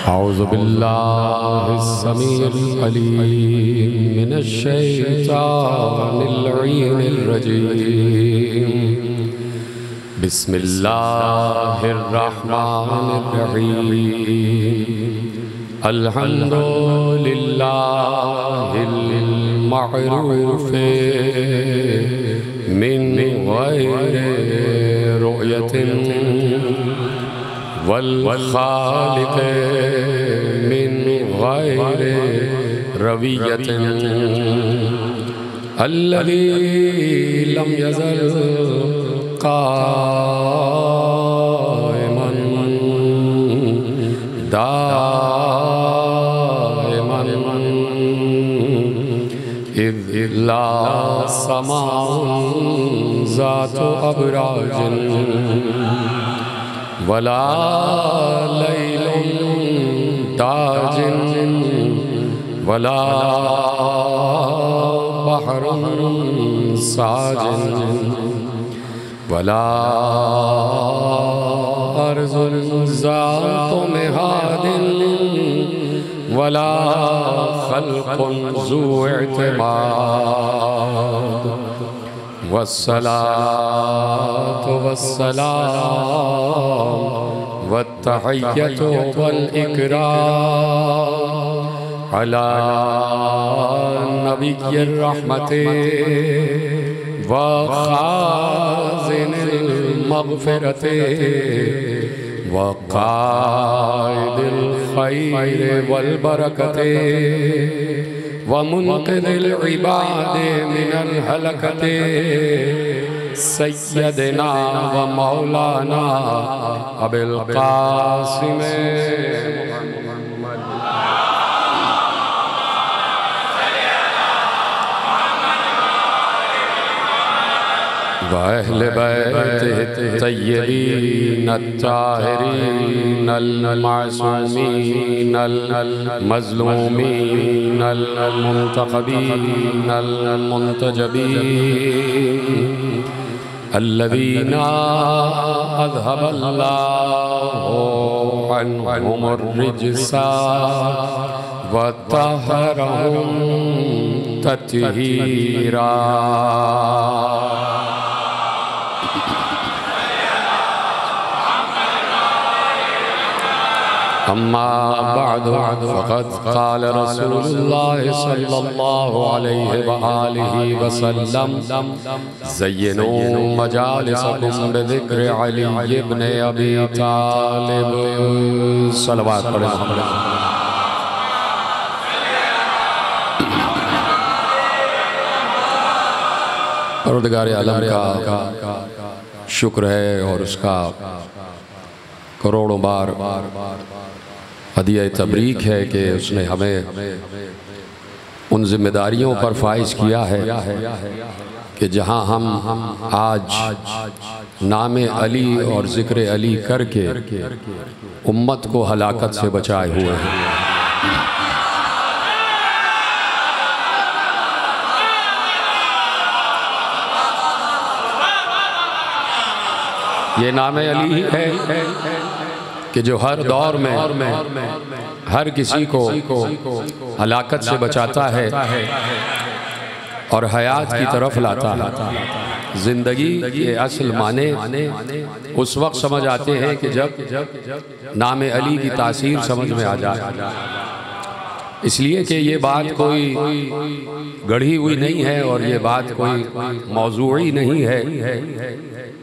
औज़ु बिल्लाहिस्समीइल अलीम मिनश्शैतानिर रजीम। बिस्मिल्लाहिर रहमानिर रहीम। अल्हम्दुलिल्लाहिल मअरूफ़े मिन गैरि रुयतिन वल खालिक़े मिन गैरि रवियतिन अल्लज़ी लम यज़ल काइमन दाइमन इज़ ला समाउन ज़ातु अबराजिन वला लैलुन ताजिन वला बहरुन साजिन वला अर्ज़ुन ज़ातु मिहादिन वला खल्क़ुन ज़ू इअ्तिमाद वस्सलातु वस्सलाम वत्तहिय्यतु वल इकराम अला नबिय्यिर रहमति व खाज़िनिल मग़फ़िरति व क़ाइदिल ख़ैरि वल बरकति व मुन्क़िज़िल इबादि मिनल हलकति सय्यदना व मौलाना अबिल क़ासिम व अहले बैतिही तय्यबीन अत्ताहिरीन अल-मासूमीन अल-मज़लूमीन अल-मुंतख़बीन अल-मुंतजबीन अल्लज़ीना अज़हबल्लाहु अन्हुमुर रिज्सा व तहहरहुम तत्हीरा। अम्मा बअद फ़क़द क़ाल रसूलुल्लाह सल्लल्लाहु अलैहि व आलिहि वसल्लम ज़य्यिनू मजालिसकुम बिज़िक्रि अली इब्न अबी तालिब। सलवात पढ़ें। परवरदिगार आलम का शुक्र है और उसका करोड़ों बार हदिया तबरीक है कि उसने हमें उन जिम्मेदारियों पर फाइज किया है कि जहां हम आज नाम अली और ज़िक्र अली करके उम्मत को हलाकत से बचाए हुए हैं। ये नाम अली है कि जो हर दौर में हर किसी को हलाकत से बचाता है और हयात की तरफ लाता है। ज़िंदगी के असल माने उस वक्त समझ आते हैं कि जब नाम अली की तासीर समझ में आ जाए। इसलिए कि ये बात कोई गढ़ी हुई नहीं है और ये बात कोई मौजूई नहीं है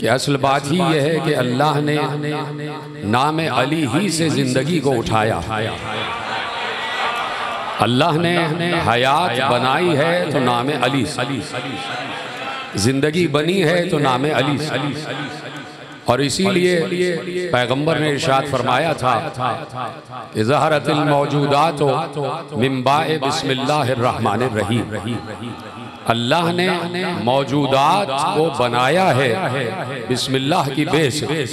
कि असल बात ही ये है कि अल्लाह ने नाम अली ही से ज़िंदगी को उठाया। अल्लाह ने हयात बनाई है तो नाम अली, ज़िंदगी बनी है तो नाम अली। और इसीलिए पैगंबर ने इरशाद फरमाया था कि ज़हरतिल मौजूदात मिन बाए बिस्मिल्लाहिर रहमानिर रहीम। अल्लाह ने मौजूदात को बनाया है बिस्मिल्लाह की बे से।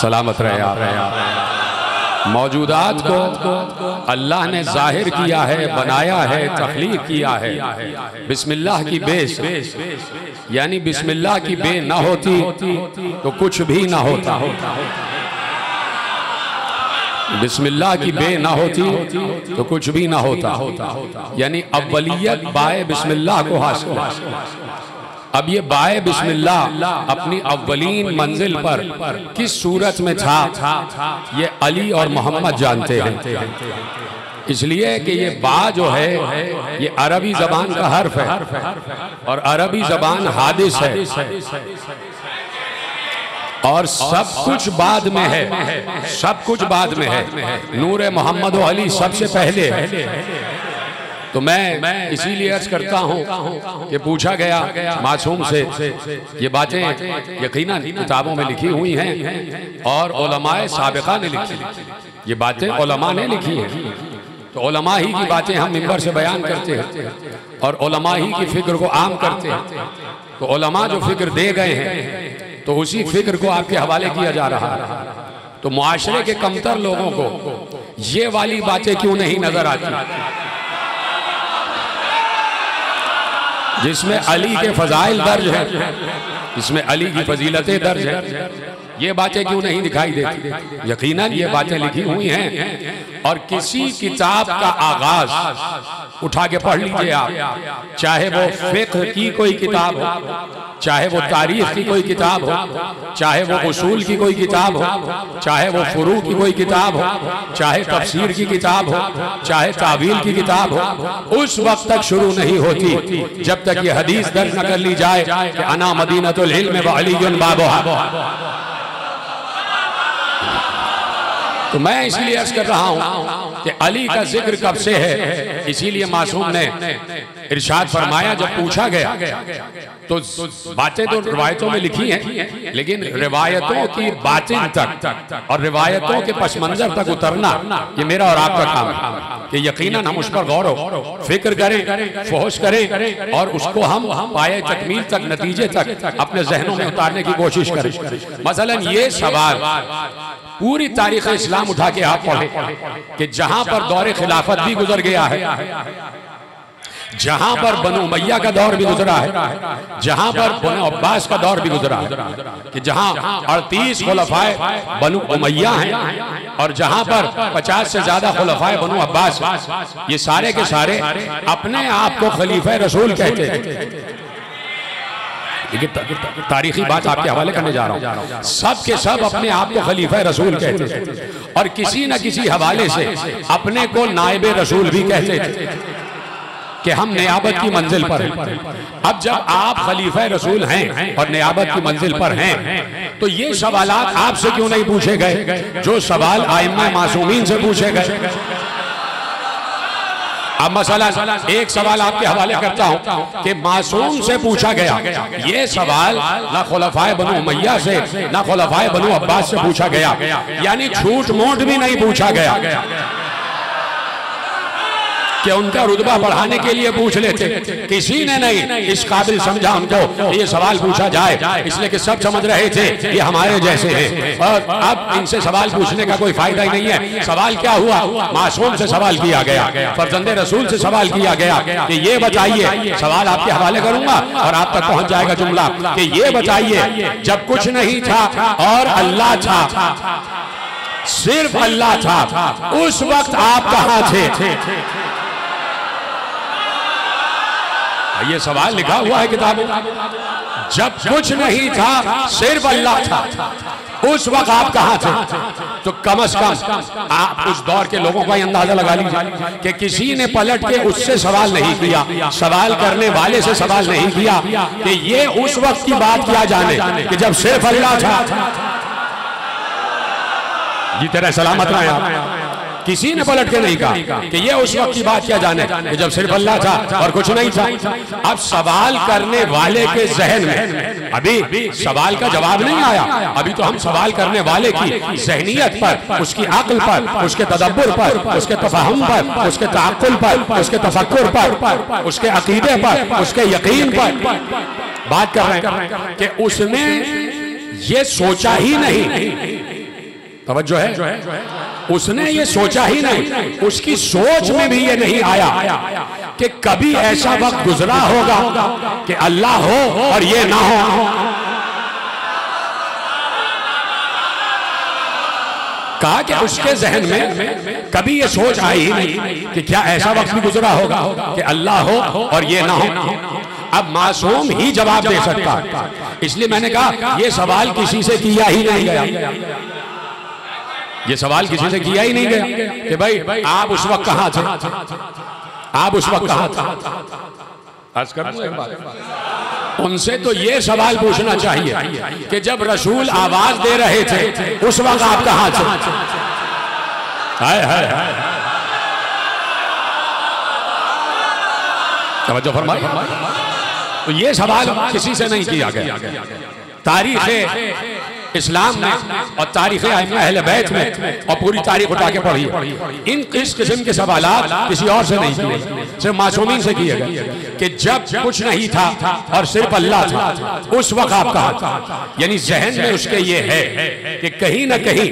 सलामत रहे आप। मौजूदात को अल्लाह ने जाहिर किया है, बनाया है, तख्लीक किया है बिस्मिल्लाह की बे से। यानी बिस्मिल्लाह की बे ना होती तो कुछ भी ना होता। बिस्मिल्लाह की बे ना होती तो कुछ भी ना होता। यानी अव्वलियत बाए बिस्मिल्लाह को हासिल है। अब ये बाए बिस्मिल्लाह अपनी अव्वलीन मंजिल पर किस सूरत में था ये अली और मोहम्मद जानते हैं। इसलिए कि ये बा जो है ये अरबी जबान का हर्फ है और अरबी जबान हादिस है और सब कुछ बाद में है, सब कुछ बाद में है। नूर मोहम्मद व अली सबसे पहले है। तो मैं इसीलिए अर्ज करता हूँ कि पूछा गया मासूम से, ये बातें यकीनन किताबों में लिखी हुई हैं और उलमाए साबिका ने लिखी, ये बातें उलमा ने लिखी हैं। तो उलमा ही की बातें हम मिंबर से बयान करते हैं और उलमा ही की फिक्र को आम करते हैं। तो उलमा जो फिक्र दे गए हैं तो उसी फिक्र को आपके हवाले किया जा रहा है। तो मुआशरे के कमतर लोगों को ये वाली बातें क्यों नहीं नजर आती जिसमें अली के फजाइल दर्ज है, जिसमें अली की फजीलतें दर्ज है, ये बातें क्यों नहीं दिखाई देती? यकीनन ये बातें लिखी हुई हैं और किसी किताब का आगाज उठा के पढ़ लीजिए आप, चाहे वो फिक्र की कोई किताब हो, चाहे वो तारीख की कोई किताब हो, चाहे वो उसूल की कोई किताब हो, चाहे वो फुरू की कोई किताब हो, चाहे तफसीर की किताब हो, चाहे तावील की किताब हो, उस वक्त तक शुरू नहीं होती जब तक ये हदीस दर्ज न कर ली जाए कि अना मदीनतुल इल्म व अलीयुन बाबुहा। तो मैं इसलिए अर्ज कर रहा हूं कि अली का जिक्र कब से है, इसीलिए मासूम ने इरशाद फरमाया जब पूछा गया तो बातें तो रिवायतों में लिखी हैं लेकिन रिवायतों की बातें तक और रिवायतों के पस मंजर तक उतरना ये मेरा और आपका काम है कि यकीनन हम उस पर गौर फिक्र करें, फहोश करें और उसको हम पाए तकमील तक, नतीजे तक अपने जहनों में उतारने की कोशिश करें। मसलन ये सवाल पूरी तारीख इस्लाम उठा के आप पढ़ें कि जहां पर दौर खिलाफत भी गुजर गया है, जहां पर बनु उमैया का दौर भी गुजरा है, जहां पर बनु अब्बास का दौर भी गुजरा है, कि जहां 38 खुलफाए बनु उमैया हैं और जहां पर 50 से ज्यादा खुलफाए बनु अब्बास, ये सारे के सारे अपने आप को खलीफा रसूल कहते हैं। तारीखी बात आपके हवाले करने जा रहा हूं। सब के सब अपने आप को खलीफा रसूल कहते थे और किसी न किसी हवाले से अपने को नायब रसूल भी कहते थे कि हम नियाबत की मंजिल पर हैं। अब जब आप खलीफा रसूल हैं और नियाबत की मंजिल पर हैं तो ये सवालात आपसे क्यों नहीं पूछे गए जो सवाल आइम्मा मासूमीन से पूछे गए? अब मसला एक सवाल आपके हवाले करता हूं कि मासूम से पूछा गया, ये सवाल ना खुलफाए बनु उमैया से ना खुलफाए बनु अब्बास से पूछा गया, यानी झूठ मूठ भी नहीं पूछा गया कि उनका रुतबा बढ़ाने के लिए पूछ लेते। किसी ने नहीं इस काबिल समझा उनको ये सवाल पूछा जाए, इसलिए कि सब समझ रहे थे ये हमारे जैसे हैं और अब इनसे सवाल पूछने का कोई फायदा ही नहीं है। सवाल क्या हुआ? मासूम से सवाल किया गया, फर्जंदे रसूल से सवाल किया गया कि ये बताइए, सवाल आपके हवाले करूंगा और आप तक पहुंच जाएगा जुमला कि ये बताइए जब कुछ नहीं था और अल्लाह था, सिर्फ अल्लाह था, उस वक्त आप कहां थे? ये सवाल लिखा हुआ है किताबों। जब कुछ नहीं था सिर्फ अल्लाह था, उस वक्त आप कहां थे? तो कम से कम आप उस दौर के लोगों का अंदाजा लगा लीजिए कि किसी ने पलट के उससे सवाल नहीं किया, सवाल करने वाले से सवाल नहीं किया कि ये उस वक्त की बात क्या जाने कि जब सिर्फ अल्लाह था। जी तेरा सलामत रहे आप। किसी ने पलट के नहीं कहा कि ये उस वक्त की बात क्या जाने कि जब सिर्फ अल्लाह था और कुछ नहीं था। अब सवाल करने वाले के जहन में अभी सवाल का जवाब नहीं आया, अभी तो हम सवाल करने वाले की जहनियत पर, उसकी अक्ल पर, उसके तदब्बुर पर, उसके तफहम पर, उसके ताक़ुल पर, उसके तफक्कुर पर, उसके अकीदे पर, उसके यकीन पर बात कर रहे हैं कि उसने ये सोचा ही नहीं। तवज्जो है, उसने ये सोचा ही नहीं, उसकी सोच में भी ये नहीं आया कि कभी ऐसा वक्त गुजरा होगा कि अल्लाह हो और ये ना हो। कहा कि उसके जहन में कभी ये सोच आई ही नहीं कि क्या ऐसा वक्त भी गुजरा होगा कि अल्लाह हो और ये ना हो। अब मासूम ही जवाब दे सकता, इसलिए मैंने कहा ये सवाल किसी से किया ही नहीं गया, ये सवाल किसी से किया ही नहीं गया कि भाई आप उस वक्त कहां थे, आप उस वक्त कहां थे। उनसे तो ये सवाल पूछना चाहिए कि जब रसूल आवाज दे रहे थे उस वक्त आप कहां थे। हाय हाय हाय, तवज्जो फरमाइए। तो ये सवाल किसी से नहीं किया गया। तारीख इस्लाम में और तारीख अहले बैत में और पूरी तारीख उठा के पढ़िए, इस किस्म के सवालात किसी और से नहीं किए, सिर्फ मासूमीन से किए गए कि जब कुछ नहीं था और सिर्फ अल्लाह था उस वक्त आप कहा था। यानी जहन में उसके ये है कि कहीं ना कहीं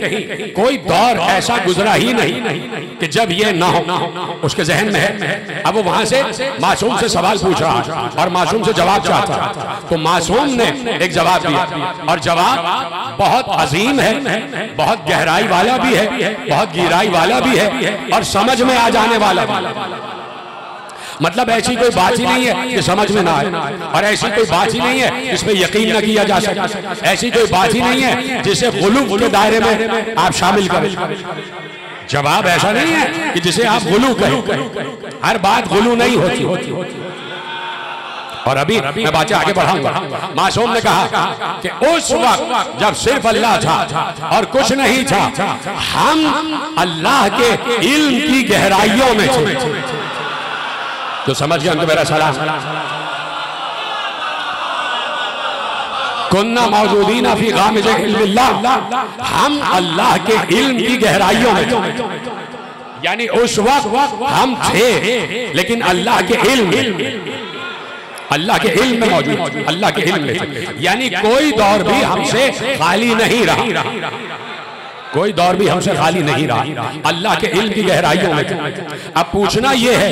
कोई दौर ऐसा गुजरा ही नहीं कि जब ये ना हो, उसके जहन में है। अब वो वहां से मासूम से सवाल पूछ रहा है और मासूम से जवाब चाहता है, तो मासूम ने एक जवाब दिया और जवाब बहुत अजीम है, बहुत गहराई वाला भी है, बहुत गहराई वाला भी है और समझ में आ जाने वाला भी। मतलब ऐसी कोई बात ही नहीं है कि समझ में ना आए, और ऐसी कोई बात ही नहीं है जिसमें यकीन न किया जा सके, ऐसी कोई बात ही नहीं है जिसे गुलू के दायरे में आप शामिल करें। जवाब ऐसा नहीं है कि जिसे आप गुलू कहें, हर बात गुलू नहीं होती। और अभी मैं बातें आगे बढ़ाऊंगा। मासूम ने कहा कि उस वक्त जब सिर्फ अल्लाह था और कुछ नहीं था, हम अल्लाह के इल्म की गहराइयों में थे। तो समझ गए उनको मेरा सलाम। कुन्ना मौजूदीना फी गामिज़ इल्मिल्लाह, हम अल्लाह के इल्म की गहराइयों में थे। यानी उस वक्त हम थे लेकिन अल्लाह के इल्म, अल्लाह के इल्म में मौजूद, अल्लाह के इल्म में। यानी कोई दौर भी हमसे खाली नहीं रहा, कोई दौर भी हमसे खाली नहीं रहा, अल्लाह के इल्म की गहराइयों में। अब पूछना ये है,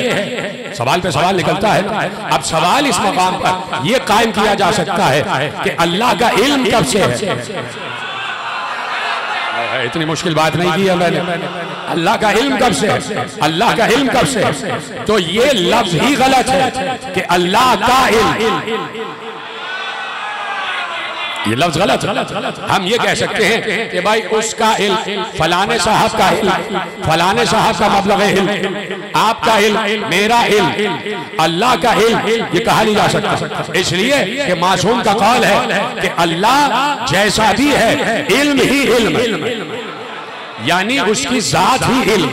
सवाल पे सवाल निकलता है। अब सवाल इस मकाम पर यह कायम किया जा सकता है कि अल्लाह का इल्म कब से है। इतनी मुश्किल बात नहीं की है मैंने। अल्लाह का इल्म कब से है, अल्लाह का इल्म कब से है। तो ये लफ्ज ही गलत है कि अल्लाह का इल्म, ये लफ्ज गलत है। हम ये कह सकते हैं कि भाई उसका इल्म, फलाने साहब का इल्म, फलाने साहब का मतलब इल्म, आपका इल्म, मेरा इल्म, अल्लाह का इल्म, ये कहा नहीं जा सकता। इसलिए कि मासूम का कौल है कि अल्लाह जैसा भी है इल्म ही इल्म, यानी उसकी जात ही इल्म,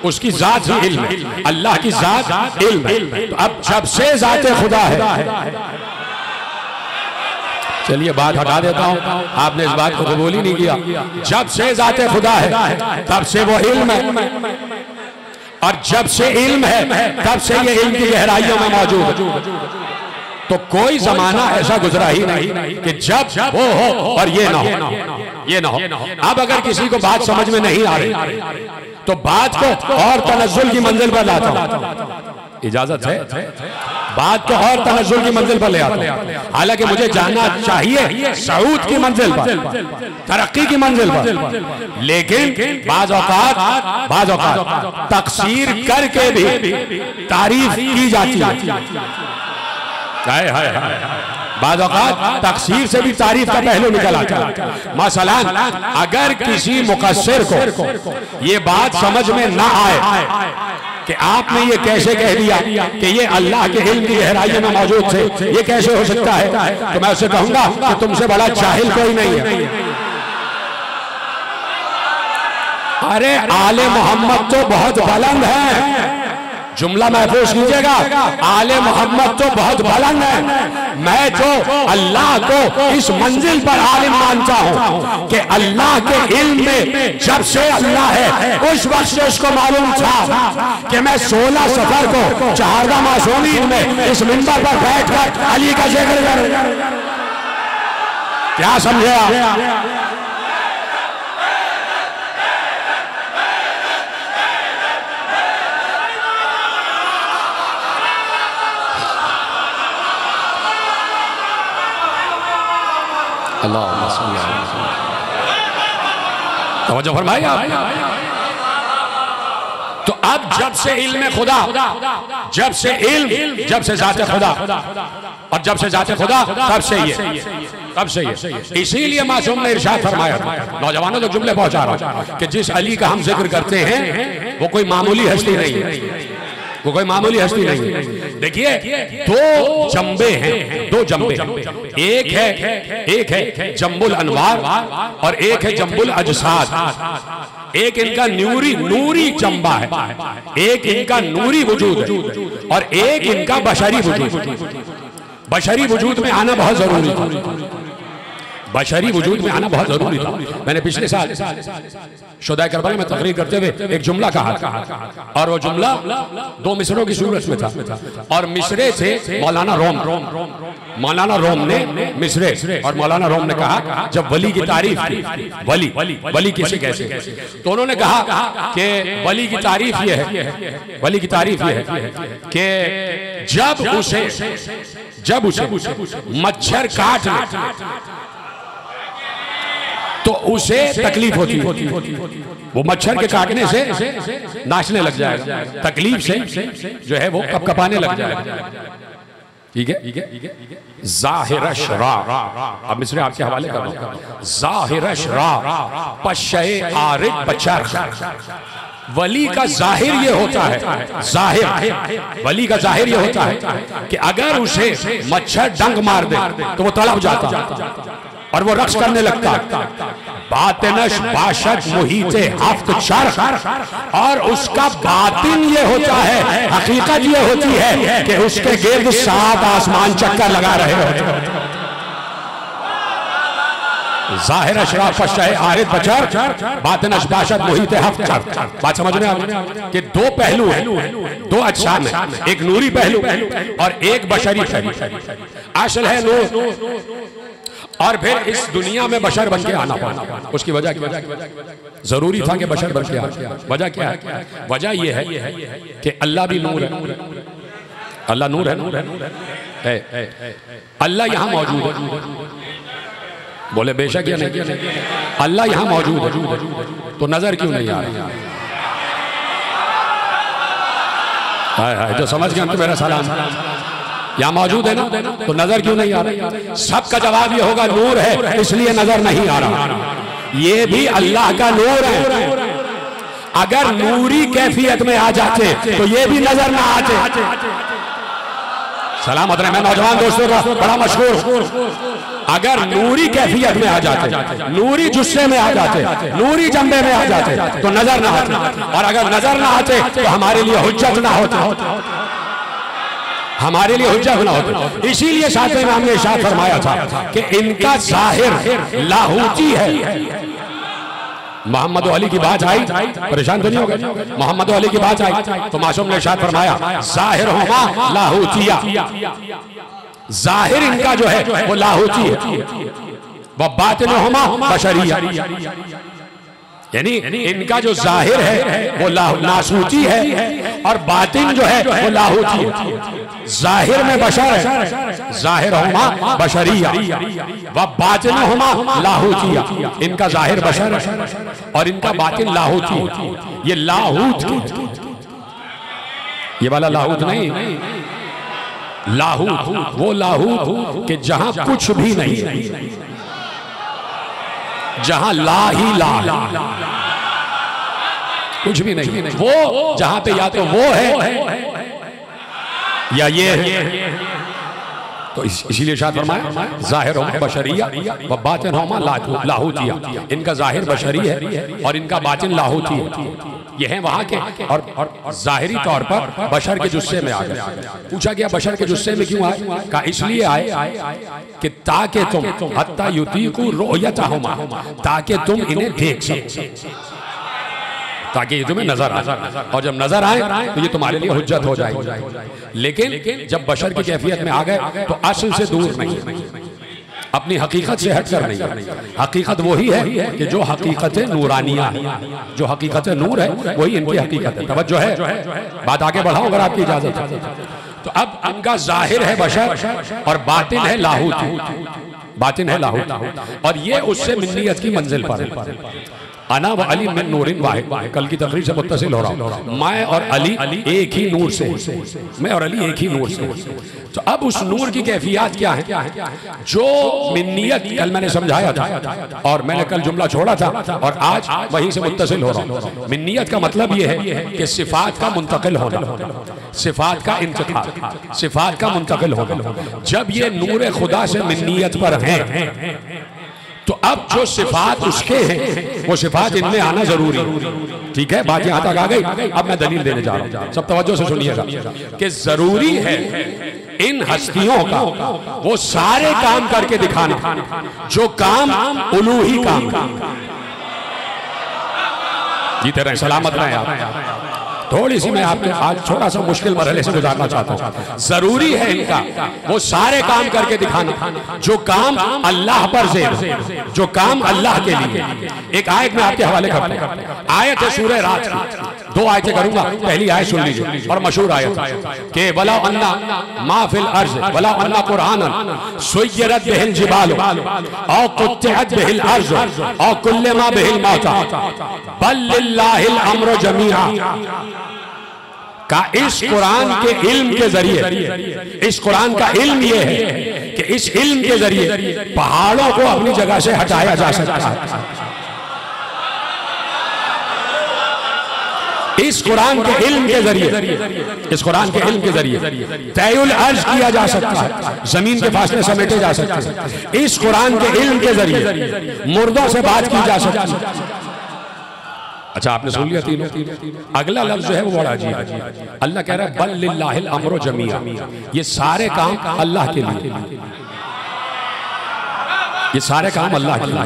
उसकी जात ही इल्म, अल्लाह की जात इल्म। तो अब जब से जाते खुदा है, चलिए बात हटा देता हूं, आपने इस बात को कबूल ही नहीं किया। जब से जाते खुदा है तब से वो इल्म है, और जब से इल्म है तब से ये इल्म की गहराइयों में मौजूद है। तो कोई जमाना ऐसा गुजरा ही नहीं कि जब वो हो और ये ना हो, ये ना हो। अब अगर किसी को बात समझ में नहीं आ रही तो बात को और तनज़्ज़ुल की मंजिल पर लाता हूं, इजाजत है, बात को और तनज़्ज़ुल की मंजिल पर ले आता हूं। हालांकि मुझे जाना चाहिए सऊद की मंजिल पर, तरक्की की मंजिल पर, लेकिन बाज़ औक़ात तक़सीर करके भी तारीफ की जाती है। हाय हाय हाय, बाज़ औक़ात तक़सीर से भी तारीफ का पहलू निकल आता है। मसलन अगर किसी मुक़स्सिर को ये बात समझ में ना आए कि आपने ये कैसे कह दिया कि ये अल्लाह के इल्म की गहराइयों में मौजूद थे, ये कैसे हो सकता है, तो मैं उससे कहूंगा कि तुमसे बड़ा जाहिल कोई नहीं है। अरे आले मोहम्मद तो बहुत बुलंद है, जुमला महफूज कीजिएगा, आले मोहम्मद तो बहुत बुलंद है। मैं तो अल्लाह को इस मंजिल पर आलिम मानता हूँ कि अल्लाह के इल्म में जब से अल्लाह है उस वक्त से उसको मालूम था कि मैं 16 सफर को चहारदा मासूमीन में इस मिंबर पर बैठकर अली का जिक्र करूंगा। क्या समझे आप? तवज्जो फरमाइए आप। तो अब जब से इल्म खुदा, जब से इल्म, जब से जाते खुदा, और जब से जाते खुदा, तब से ये, तब से ये। इसीलिए मासूम ने इरशाद फरमाया, नौजवानों तक जुमले पहुंचा रहा हूं कि जिस अली का हम जिक्र करते हैं वो कोई मामूली हस्ती नहीं है, वो कोई मामूली हस्ती नहीं है। देखिए दो जंबे हैं, दो जंबे, एक है जंबुल अनवार और एक है जंबुल अजसाद। एक इनका नूरी जंबा है, एक इनका नूरी वजूद है और एक इनका बशरी वजूद। बशरी वजूद में आना बहुत जरूरी था, बशरी वजूद में आना बहुत जरूरी था। मैंने पिछले साल शुदाए करबला में तकरीर करते हुए एक जुमला कहा और वो जुमला दो मिसरों की सूरत में था और मिसरे थे मौलाना रोम, मौलाना रोम ने मिसरे और मौलाना रोम ने कहा जब वली की तारीफ की, वली किसे कैसे, तो उन्होंने कहा कि वली की तारीफ ये है, वली की तारीफ ये है कि जब उसे मच्छर काट ले तो उसे तकलीफ होती है, वो मच्छर के काटने से नाचने लग जाएगा, तकलीफ से जो है वो कपकपाने लग जाएगा। ठीक है, ज़ाहिरश रा, अब मिसरे आपके हवाले कर रहा हूं, ज़ाहिरश रा पशे आरिद बचर। वली का जाहिर ये होता है, जाहिर वली का जाहिर ये होता है कि अगर उसे मच्छर डंक मार दे तो वो तड़प जाता और वो रक्स करने लगता। बातिनश बाशत मुहीते हफ्त चर, और उसका बातिन ये होता है, हकीकत ये होती है कि उसके गिर्द 7 आसमान चक्कर लगा रहे होते। ज़ाहिर अशराफ शय आरिद बचर, बातिनश बाशत मुहीते हफ्त चर। बात समझ में आ गई कि दो पहलू हैं, दो अजसाम हैं, एक नूरी पहलू और एक बशरी पहलू। असल है नूर और फिर इस दुनिया में बशर बन के आना पड़ा। उसकी वजह क्या? जरूरी था कि बशर बन के आना। वजह क्या है? वजह यह है कि अल्लाह भी नूर है, अल्लाह नूर है, अल्लाह यहां मौजूद है। बोले बेशक या नहीं, अल्लाह यहां मौजूद है तो नजर क्यों नहीं आ रही? हाय हाय, जो समझ गए तो मेरा सलाम। यहाँ मौजूद है ना तो नजर क्यों नहीं आ रही? सबका जवाब ये होगा नूर है इसलिए नजर नहीं आ रहा। ये भी अल्लाह का नूर है। अगर नूरी कैफियत में आ जाते तो ये भी नजर ना आते। सलामत रहे, मैं नौजवान दोस्तों का बड़ा मशहूर। अगर नूरी कैफियत में आ जाते, नूरी जुस्से में आ जाते, नूरी जंबे में आ जाते तो नजर ना आते, और अगर नजर ना आते तो हमारे लिए हुज्जत ना होता, हमारे लिए हुज्जत ना होता। इसीलिए साथ में हमने इरशाद फरमाया था कि इनका जाहिर लाहूती है। मोहम्मद अली की बात आई, परेशान तो नहीं हो गए? मोहम्मद अली की बात आई तो मासूम ने इरशाद फरमाया जाहिर होमा लाहूतिया, जाहिर इनका जो है वो लाहूती है, वह बातिन होमा बशरिया, यानी इनका जो जाहिर है वो नासूती है और बातिन जो है वो लाहूती है। जाहिर में बशर है, जाहिर होमा बशरिया व बातिन होमा लाहूतिया। इनका जाहिर बशर है और इनका बातिन लाहूती। ये लाहूत, ये वाला लाहूत नहीं, लाहूत वो लाहूत कि जहां कुछ भी नहीं है, जहां ला ही ला, कुछ भी नहीं, वो जहां पे या तो वो है या ये है। तो इसीलिए शायद फरमाया जाहिर होमा बशरिया व बातिन होमा लाहूतिया। इनका जाहिर बशरी है और इनका बातिन लाहूती है। ये हैं वहां के, और जाहिरी तौर पर बशर के जुस्से में आ गए। पूछा गया बशर के जुस्से में क्यों आए? का इसलिए आए कि ताकि तुम हत्ता युतीकु रुयतहुमा, ताकि तुम इन्हें देख सको, ताकि ये तुम्हें नजर आए, और जब नजर आए तो ये तुम्हारे लिए हुज्जत हो जाएगी। लेकिन जब बशर की कैफियत में आ गए तो असल से दूर नहीं, अपनी हकीकत से हटकर नहीं। हकीकत वही है कि जो हकीकत नूरानिया है, जो हकीकत नूर है वही इनकी हकीकत है। तवज्जो है, बात आगे बढ़ाओ अगर आपकी इजाजत है। तो अब इनका जाहिर है बशर और बातिन है लाहूत, बातिन है लाहूत, और ये उससे मिन्नियत की मंजिल पर है। अना व अली मिन नूरिन वाहिद, कल की तकरीर से मुत्तसिल हो रहा हूँ। मैं और अली एक ही नूर से, मैं और अली एक ही नूर से। तो अब उस नूर की कैफियत क्या है? जो मिन्नियत कल मैंने समझाया था, और मैंने कल जुमला छोड़ा था और आज वहीं से मुत्तसिल हो रहा हूँ। मिन्नियत का मतलब ये है कि सिफात का मुंतकिल होना, सिफात का इंतकाल, सिफात का मुंतकिल होना। जब ये नूर खुदा से मिन्नियत पर है तो अब जो सिफात उसके हैं वो सिफात इनमें आना जरूरी है। ठीक है, बात यहां तक आ गई। अब मैं दलील देने जा रहा हूं, सब तवज्जो से सुनिएगा कि जरूरी है इन हस्तियों का वो सारे काम करके दिखाना जो काम उलूही काम। जीते रहे, सलामत रहे आप। थोड़ी सी मैं आपके आज थोड़ा सा मुश्किल मरहले से गुजारना चाहता हूँ। जरूरी है इनका वो सारे काम करके दिखाना जो काम अल्लाह पर से, जो काम अल्लाह के लिए। एक आयत में आपके हवाले करता हूँ, आयत है सूरह रात की। दो आयतें करूंगा, पहली आयत सुन लीजिए और मशहूर आयत के वला अन्ना मा फिल अर्ज वला अन्ना कुरानन सुय्यरत बिहिल जिबाल औ कुत्तिअत बिहिल अर्ज औ कुल्लमा बिहिल मौता बल लिल्लाहिल अम्रु जमीआ। का इस कुरान के इल्म के जरिए, इस कुरान का इल्म ये है कि इस इल्म के जरिए पहाड़ों को अपनी जगह से हटाया जा सकता है। इस कुरान के इल्म के जरिए, इस कुरान के इल्म के जरिए तयउल अर्ज किया जा सकता है, जमीन के फासले समेटे जा सकते हैं। इस कुरान के इल्म के जरिए मुर्दों से बात की जा सकती है। अच्छा, आपने सुन लिया तीनों। अगला लफ्ज जो है वो बड़ा अजीब है। अल्लाह कह रहा है बल लिल्लाहिल अम्रु जमीआ, ये सारे काम अल्लाह के लिए, ये सारे काम अल्लाह के लिए।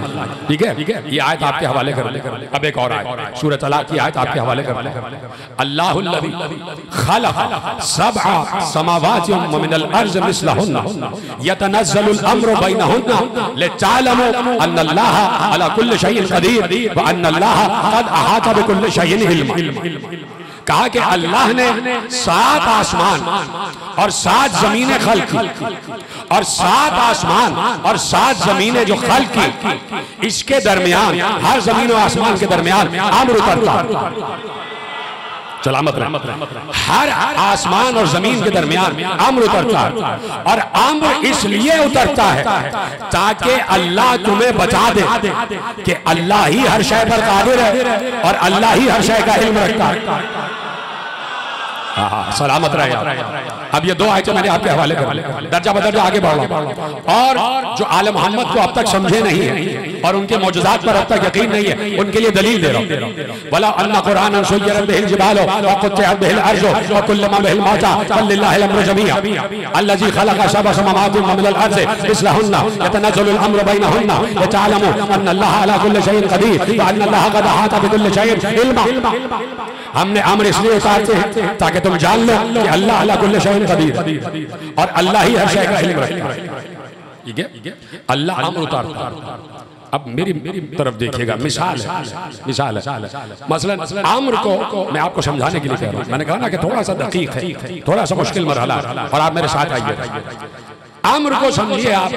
ठीक है, ये आयत आपके हवाले कर ले। अब एक और आयत सूरह तलाक की आयत आपके हवाले कर ले। अल्लाहुल्लज़ी खलक़ सबअ समावाति व मिनल अर्ज़ मिस्लहुन्ना यतनज़्ज़लुल अम्रु बैनहुन्ना लितअलमू अन्नल्लाह अला कुल्लि शैइन क़दीर व अन्नल्लाह क़द अहाता बिकुल्लि शैइन इल्मा। कहा कि अल्लाह ने 7 आसमान और 7 जमीनें खल्क की, और 7 आसमान और 7 जमीनें जो खल्क की, इसके दरमियान, हर जमीन और आसमान के दरमियान अम्र उतरता। सलामत रहे। हर आसमान और जमीन के दरमियान अम्र उतरता है, और अम्र इसलिए उतरता है ताकि अल्लाह तुम्हें बता दे कि अल्लाह ही हर शय पर कादिर है और अल्लाह ही हर शय का इल्म रखता है। सलामत रहे। अब ये दो आयतें मैंने आपके हवाले कर ली, दर्जा बदर्जा आगे बढ़ा। और जो आले मोहम्मद को अब तक समझे नहीं है और उनके मौजूदात पर अब तक यकीन नहीं है, उनके लिए दलील दे रहा हूं। वला अन्ना कुरानन सुय्यरत बिहिल जिबालो व कुत्तिअत बिहिल अर्ज़ु व कुल्लमा बिहिल मौता बल लिल्लाहिल अम्रु जमीआ अल्लज़ी खलक़ सबअ समावाति व मिनल अर्ज़ि मिस्लहुन्ना यतनज़्ज़लुल अम्रु बैनहुन्ना लितअलमू अन्नल्लाह अला कुल्लि शैइन क़दीर व अन्नल्लाह क़द अहाता बिकुल्लि शैइन इल्मा। हमने अम्र इसलिए उतारते हैं ताकि तुम जान लो कि अल्लाह अला कुल्लि शैइन क़दीर, और अल्लाह ही हर शय का इल्म रखता है। ठीक है, अल्लाह अम्र उतारता है। अब मेरी तरफ देखिएगा, मिसाल है। मसलन अम्र को मैं आपको समझाने के लिए कह रहा हूं। मैंने कहा ना कि थोड़ा सा दकीक है, थोड़ा सा मुश्किल मरहला है, और आप मेरे साथ आइए। अम्र को समझिए आप,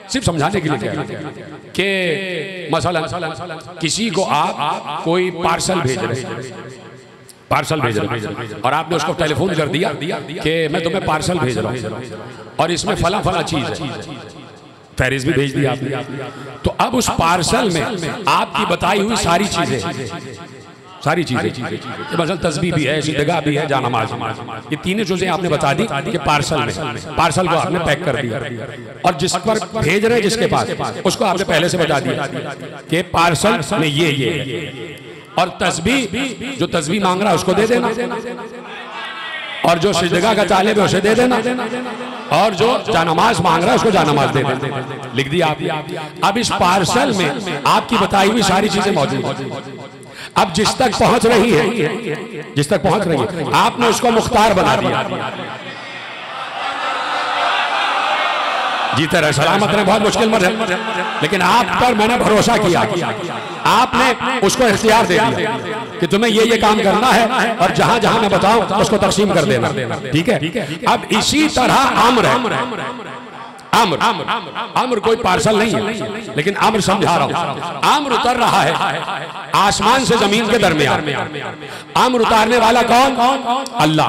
सिर्फ समझाने के लिए कह रहा हूं कि मसलन किसी को आप कोई पार्सल भेज रहे, पार्सल भेज रहे हैं, और आपने उसको टेलीफोन कर दिया कि मैं तुम्हें पार्सल भेज रहा हूं और इसमें फला फला चीज है, फहरिस्त भी भेज दिया आपने। तो अब उस पार्सल में आपकी बताई हुई सारी चीजें, सारी चीजें, मसलन तस्बीह भी है, सिदगा भी है, जानामाज, ये तीनों चीजें आपने बता दी कि पार्सल में, पार्सल को आपने पैक कर दिया, और जिस पर भेज रहे हैं जिसके पास, उसको आपने पहले से बता दिया कि पार्सल में ये और तस्बीह, जो तस्बीह मांग रहा है उसको दे देना, और जो सिजदा का तालिब है उसे दे देना, और जो जानमाज मांग रहा है उसको जानमाज दे देना। लिख दिया आप। अब इस पार्सल में आपकी बताई हुई सारी चीजें मौजूद हैं। अब जिस तक पहुंच रही है, जिस तक पहुंच रही है, आपने उसको मुख्तार बना दिया। जीते रहे, सलामत रहे। बहुत मुश्किल मत है, लेकिन आप पर मैंने भरोसा किया, आपने उसको इख्तियार दे दिया कि तुम्हें ये काम करना है, और जहां जहां मैं बताऊं उसको तकसीम कर देना। ठीक है। अब इसी तरह अम्र है, आम्र आम्र कोई पार्सल नहीं है, लेकिन आम्र समझा रहा हूं। आम्र उतर रहा है आसमान से जमीन के दरमियान। आम्र उतारने वाला कौन? अल्लाह।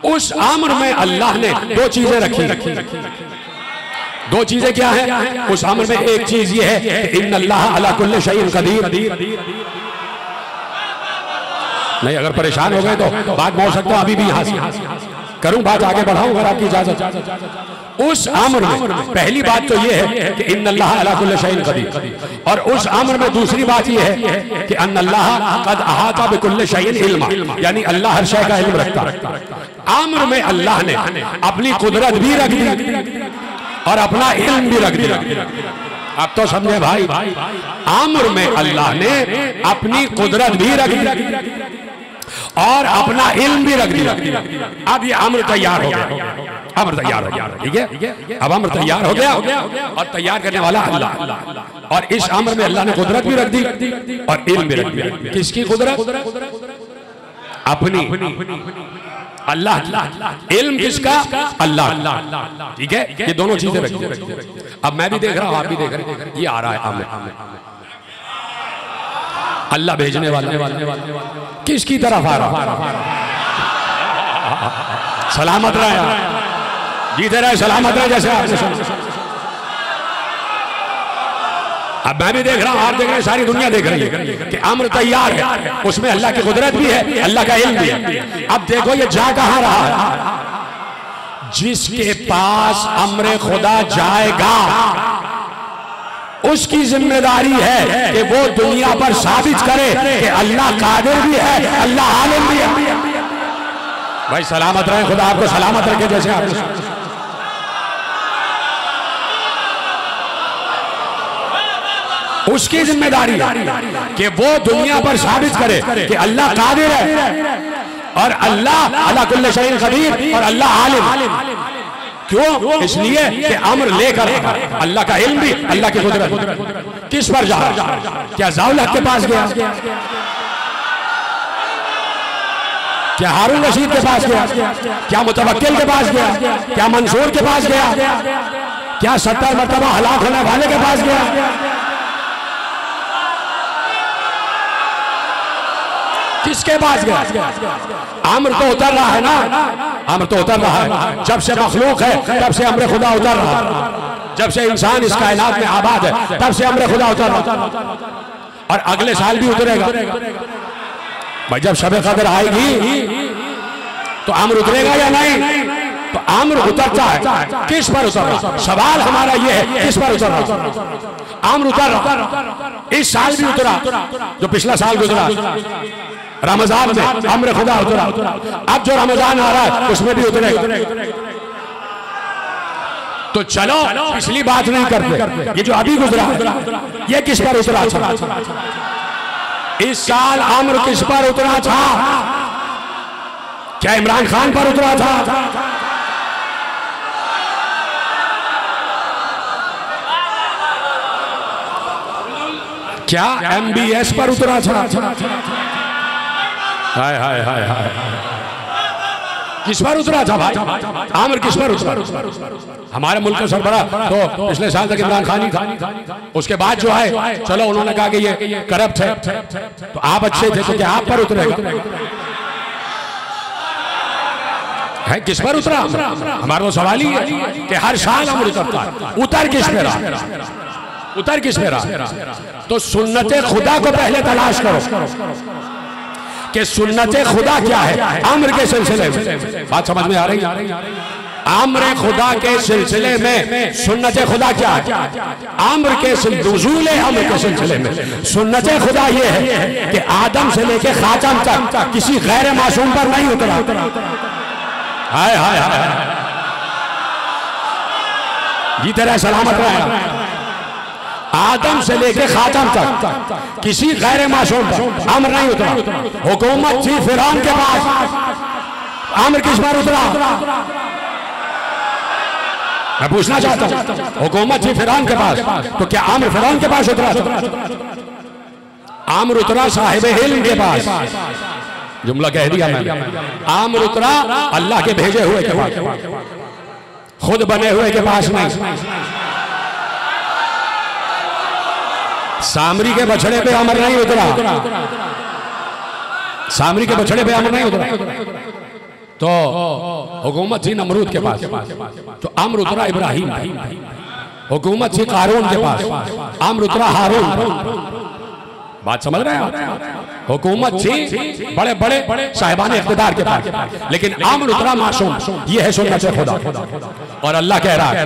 उस आम्र में अल्लाह ने दो चीजें रखी। दो चीजें क्या है उस आम्र में? एक चीज ये है कि इन्नल्लाह अला कुल्लि शैइन कदीर। नहीं, अगर परेशान हो गए तो बात मैं हो सकता हूं अभी भी यहां से करूं, बात आगे बढ़ाऊं अगर आपकी इजाजत। उस आम्र में पहली बात तो ये है कि इन्नल्लाह अला कुल्लि शैइन कदीर, और उस आम्र में दूसरी बात ये है कि अन्नल्लाह कद अहाता बिकुल्लि शैइन इल्मा, यानी अल्लाह हर शय का इल्म रखता है। आम्र में अल्लाह ने अपनी कुदरत भी रख दी और अपना इल्म भी रख दिया। आप तो समझे भाई, आम्र में अल्लाह ने अपनी कुदरत भी रख दी और अपना इल्म भी रख दिया। अब ये अम्र तैयार हो गया, अम्र तैयार हो गया, ठीक है। अब अम्र तैयार हो गया और तैयार करने वाला अल्लाह, और इस अम्र में अल्लाह ने कुदरत भी रख दी और इल्म भी रख दिया। किसकी कुदरत? अपनी। अल्लाह। इल्म किसका? अल्लाह, ठीक है। ये दोनों चीजें रखी। अब मैं भी देख रहा हूं, आप भी देख रहे हैं, ये आ रहा है आम्र। अल्लाह भेजने वाला किसकी तरफ आ रहा? सलामत रहे, जीते रहे, सलामत रहे, जैसे आपने सुना। अब मैं भी देख रहा हूं, आप देख रहे हैं, सारी दुनिया देख रही है कि अम्र तैयार है, उसमें अल्लाह की कुदरत भी है, अल्लाह का इल्म भी है। अब देखो ये जा कहां रहा है? जिसके पास अम्र खुदा जाएगा उसकी जिम्मेदारी है कि वो दुनिया पर साबित करे कि अल्लाह कादिर भी है, अल्लाह आलिम भी है। भाई सलामत रहे, खुदा आपको सलामत रखे, जैसे आपने उसकी जिम्मेदारी है कि वो दुनिया पर साबित करे कि अल्लाह कादिर है और अल्लाह अला कुल्लि शैइन कदीर और अल्लाह आलिम। क्यों? इसलिए कि अम्र लेकर अल्लाह का इल्म भी, अल्लाह की कुदरत। किस पर जा रहा? क्या ज़ाउल हक के पास गया? क्या हारून रशीद के पास गया? क्या मुतवक्किल के पास गया? क्या मंसूर के पास गया? क्या 70 मरतबा हलाक होने वाले के पास गया? किसके पास गया? अम्र तो उतर रहा है ना, अम्र तो उतर रहा है। जब से मखलूक है तब से अम्र खुदा उतर रहा है। जब से इंसान इस कायनात में आबाद है तब से अम्र खुदा उतर रहा है, और अगले साल भी उतरेगा। भाई जब शब कदर आएगी तो अम्र उतरेगा या नहीं? तो अम्र उतरता है। किस पर उतर रहा? सवाल हमारा ये है, किस पर उतर रहा? अम्र उतर रहा। इस साल भी उतरा, जो पिछला साल गुजरा रमजान में अम्र खुदा उतरा। अब जो रमजान आ रहा है उसमें भी उतरेगा। तो चलो पिछली बात नहीं करते, ये जो अभी गुजरा ये किस पर उतरा था? इस साल अम्र किस पर उतरा था? क्या इमरान खान पर उतरा था? क्या MBS पर उतरा था? हाय हाय हाय हाय, किस पर उतरा था भाई? आमिर किस पर उतरा? हमारे मुल्क का सरबराह तो पिछले साल तक इमरान खान ही था। उसके बाद जो है चलो उन्होंने कहा कि ये करप्ट है, तो आप अच्छे थे तो क्या आप पर उतरेगा? है किस पर उतरा? हमारा तो सवाल ही है कि हर साल हम उतरता है, उतर किस पे रहा? उतर किस पे रहा? तो सुन्नते खुदा को पहले तलाश करो कि सुन्नते खुदा क्या है। अम्र के सिलसिले में बात समझ में आ रही है? अम्र खुदा के सिलसिले में सुन्नते खुदा क्या है? अम्र के नुज़ूल अम्र के सिलसिले में सुन्नते खुदा ये है कि आदम से लेके खातम तक किसी गैर मासूम पर नहीं उतरा। हाय हाय हाय, जी तेरा सलामत रहे। आदम से लेके खातम तक किसी गैर मासूम पर अम्र नहीं उतरा। हुकूमत थी फिरौन के पास, अम्र किस पर उतरा? मैं पूछना चाहता हूं, हुकूमत थी फिरौन के पास, तो क्या अम्र फिरौन के पास उतरा? अम्र उतरा साहिब इल्म के पास। जुमला कह दिया मैंने। अम्र उतरा अल्लाह के भेजे हुए के पास। खुद बने हुए के पास नहीं। सामरी के बछड़े पे अमर नहीं उतरा, सामरी के बछड़े पे अमर नहीं उतरा, तो हुकूमत थी नमरूद के पास, तो अमर उतरा इब्राहिम। हुकूमत थी कारून के पास, अमर उतरा हारून। बात समझ रहे हैं? हुकूमत थी बड़े बड़े साहिबान इख्तिदार के पास, लेकिन अमर उतरा मासूम। ये है सुन्नत खुदा। और अल्लाह कह रहा है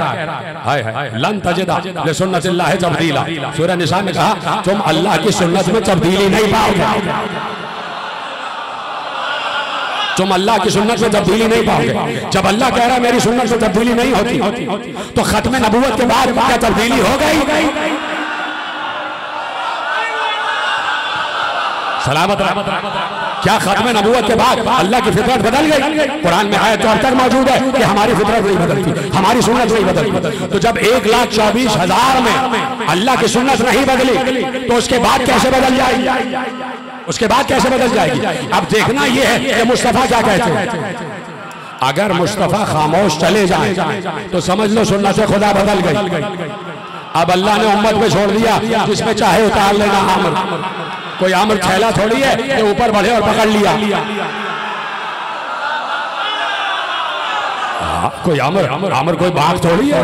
हाय हाय लन तजिदा लिसुन्नतिल्लाहि तब्दीला। सूरह निसा में कहा तुम अल्लाह की सुन्नत में तब्दीली नहीं पाओगे, तुम अल्लाह की सुन्नत में तब्दीली नहीं पाओगे। जब अल्लाह कह रहा है मेरी सुन्नत में तब्दीली नहीं होती, तो खत्म नबूवत के बाद क्या तब्दीली हो गई? सलामत क्या खत्म नबूवत के बाद अल्लाह की फितरत बदल गई? कुरान में आयत तो अब तक मौजूद है कि हमारी फितरत नहीं बदलती, हमारी सुन्नत नहीं बदलती। तो जब 1,24,000 में अल्लाह की सुन्नत नहीं बदली, तो उसके बाद कैसे बदल जाएगी? उसके बाद कैसे बदल जाएगी? अब देखना यह है कि मुस्तफा क्या कहते हैं। अगर मुस्तफा खामोश चले जाए तो समझ लो सुन्नत खुदा बदल गई। अब अल्लाह ने उम्मत पे छोड़ दिया, जिसमें चाहे उतार लेना आमर। कोई आमर थैला थोड़ी है कि ऊपर बढ़े और पकड़ लिया। कोई आमर कोई बाघ थोड़ी है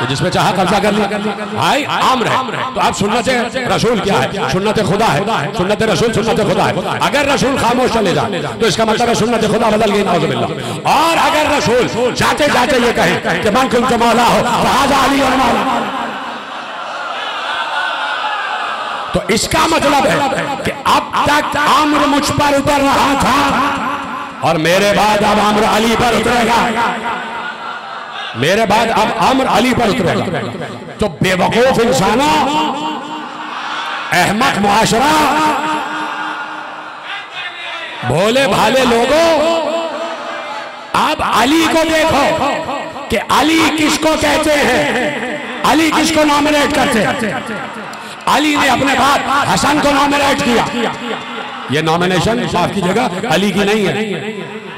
जिसमें चाहा कब्जा कर लिया। भाई आमर है। तो अब सुन्नत रसूल क्या है? सुन्नत खुदा है। सुन्नत रसूल सुन्नत खुदा है। अगर रसूल खामोश चले जाए तो इसका मतलब है सुन्नत खुदा बदल गई, नाउज़ुबिल्लाह। और अगर रसूल जाते जाते ये कहे कि मन कुंत मौला हो फहाज़ा अली और मौला, तो इसका मतलब है कि अब तक अम्र मुझ पर उतर रहा था और मेरे बाद अब अम्र अली पर उतरेगा, मेरे बाद अब अम्र अली पर उतरेगा। तो बेवकूफ इंसानों, अहमक मुआशरा, भोले भाले लोगों, अब अली को देखो कि अली किसको कहते हैं, अली किसको नॉमिनेट करते हैं। अली ने अपने बाद हसन को नॉमिनेट किया। ये नॉमिनेशन माफ कीजिएगा अली की नहीं है,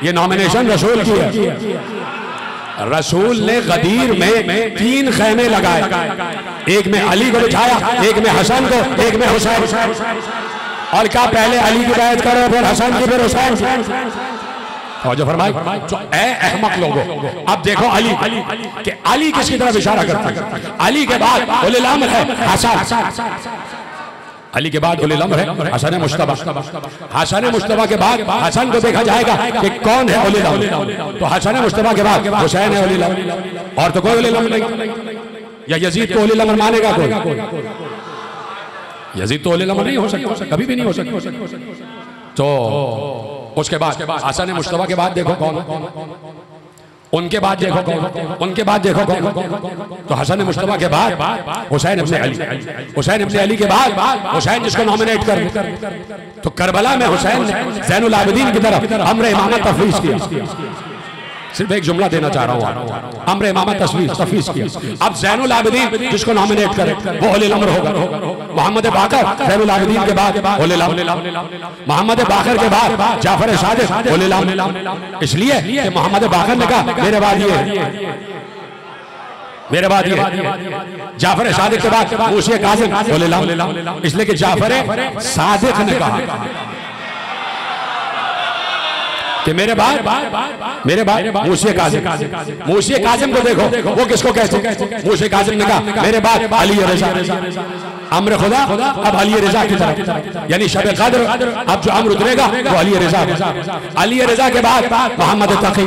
ये नॉमिनेशन रसूल की है। रसूल ने गदीर में 3 खैमे लगाए, एक में अली को बिठाया, एक में हसन को, एक में हुसैन, और क्या पहले अली की बैत करो फिर हसन की फिर हुसैन। और जो फरमाए तो ए अहमक लोगों, अब देखो अली कि अली किसकी तरफ इशारा करता है। अली के बाद उलिल अम्र है हसन, अली के बाद उलिल अम्र है हसन मुश्तबा। हसन मुश्तबा के बाद हसन को देखा जाएगा कि कौन है उलिल अम्र, तो हसन मुश्तबा के बाद हुसैन है उलिल अम्र, और तो कोई उलिल अम्र नहीं। या यजीद को उलिल अम्र मानेगा कोई? यजीद तो उलिल अम्र नहीं हो सकता, कभी भी नहीं हो सकता। तो उसके बाद हसन मुश्तबा के बाद देखो कौन, उनके बाद देखो कौन, उनके बाद देखो कौन। तो हसन मुश्तबा के बाद हुसैन इब्ने अली, हुसैन इब्ने अली के बाद हुसैन जिसको नॉमिनेट कर, तो करबला में हुसैन ने ज़ैनुल आबिदीन की तरफ अम्र इमामत तफवीज़ किया। सिर्फ एक जुमला देना चाह रहा हूँ, अम्र इमामत तफवीज़ किया। अब ज़ैनुल आबिदीन जिसको नॉमिनेट करे वो उलिल अम्र होगा। मोहम्मद बाकर ज़ैनुल आबिदीन के बाद उलिल अम्र, मोहम्मद बाकर के बाद जाफर सादिक उलिल अम्र, इसलिए कि मोहम्मद बाकर ने कहा मेरे बाद ये, मेरे बाद ये। जाफर सादिक के बाद मूसा काज़िम उलिल अम्र, इसलिए कि जाफर सादिक ने कहा कि मेरे बाद मूसा काज़िम। मूसा काज़िम को देखो वो किसको कहते हैं? मूसा काज़िम ने कहा मेरे बाद अली रज़ा, अम्र खुदा अब अली रज़ा की तरफ, यानी शब क़द्र अब जो अम्र उतरेगा वो अली रज़ा। अली रज़ा के बाद मोहम्मद तक़ी,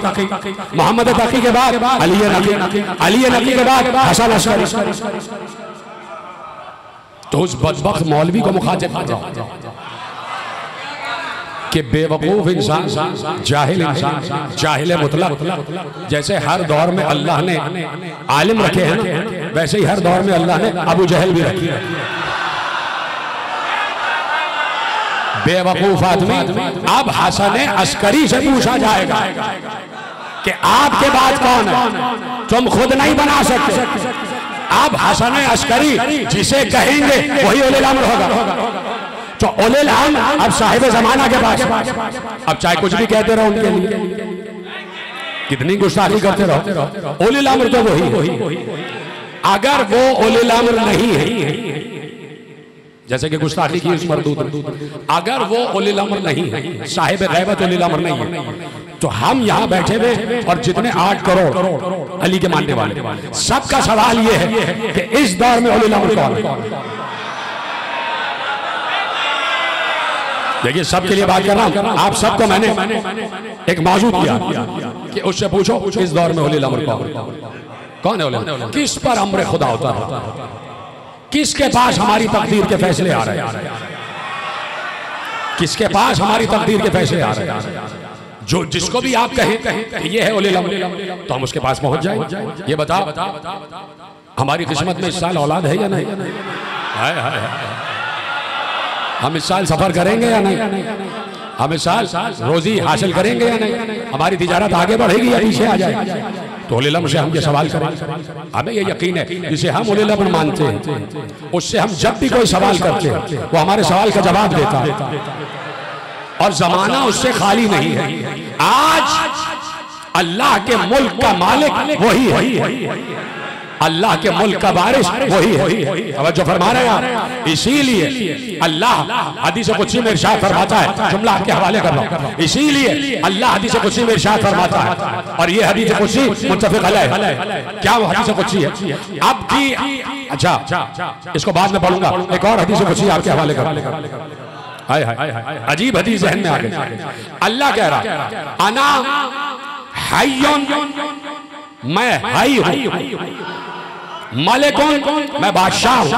मोहम्मद तक़ी के बाद अली नक़ी, अली नक़ी के बाद हसन अस्करी। तो उस बदबख्त मौलवी को मुखातिब कर रहा हूं कि बेवकूफ इंसान, जाहिल इंसान, जाहिल मुतलक, जैसे हर दौर में अल्लाह ने आलिम रखे हैं ना, वैसे ही हर दौर में अल्लाह ने अबू जहल भी रखे। बेवकूफ आदमी। अब हसन अस्करी से पूछा जाएगा कि आपके बाद कौन है, तुम खुद नहीं बना सकते। अब हसन अस्करी जिसे कहेंगे वही उलिल अम्र होगा। तो उलिल अम्र अब साहिब जमाना के पास, अब चाहे कुछ भी कहते रहो उनके लिए, कितनी गुस्ताखी करते रहो। उलिल अम्र तो वही, अगर वो उलिल अम्र नहीं है, जैसे कि गुस्ताखी की उस मरदूद, अगर वो उलिल अम्र नहीं है, साहिब गैबत उलिल अम्र नहीं है, तो हम यहाँ बैठे हुए और जितने 8 करोड़ अली के मानने वाले, सबका सवाल ये है कि इस दौर में उलिल अम्र कौन है। देखिए सबके लिए बात कर रहा हूं, आप सबको मैंने एक मौजूद किया कि उससे पूछो इस दौर में उलिल अम्र कौन है। उलिल अम्र किस पर अम्र खुदा होता है, किसके पास हमारी तकदीर के फैसले आ रहे हैं, किसके पास हमारी तकदीर के फैसले आ रहे हैं। जो जिसको भी आप कहें ये है उलिल अम्र, तो हम उसके पास पहुंच जाए। ये बताओ हमारी किस्मत में इस साल औलाद है या नहीं? हम इस साल सफर करेंगे या नहीं? हम इस साल रोजी हासिल करेंगे या नहीं? हमारी तिजारत आगे बढ़ेगी या पीछे आ जाए? तो उलिल अम्र से हम ये सवाल करें। हमें ये यकीन है जिसे हम उलिल अम्र मानते हैं, उससे हम जब भी कोई सवाल करते हैं वो हमारे सवाल का जवाब देता है, और जमाना उससे खाली नहीं है। आज अल्लाह के मुल्क का मालिक वही है, अल्लाह के मुल्क का वारिस वही है। तवज्जो फरमा रहे हैं। इसीलिए अल्लाह हदीस कुदसी में इरशाद फरमाता है, जुमला आपके हवाले कर रहा हूं, इसीलिए अल्लाह हदीस कुदसी में इरशाद फरमाता है, और ये हदीस कुदसी मुत्तफिक अलैह। क्या वो हदीस कुदसी है? अब की अच्छा इसको बाद में पढ़ूंगा, एक और हदीस कुदसी आपके हवाले कर। हाय हाय अजीब हदीस जहन में आ गई। अल्लाह कह रहा अना हय्युन, मैं हई हूं, मालिकुन, मैं बादशाह हूं।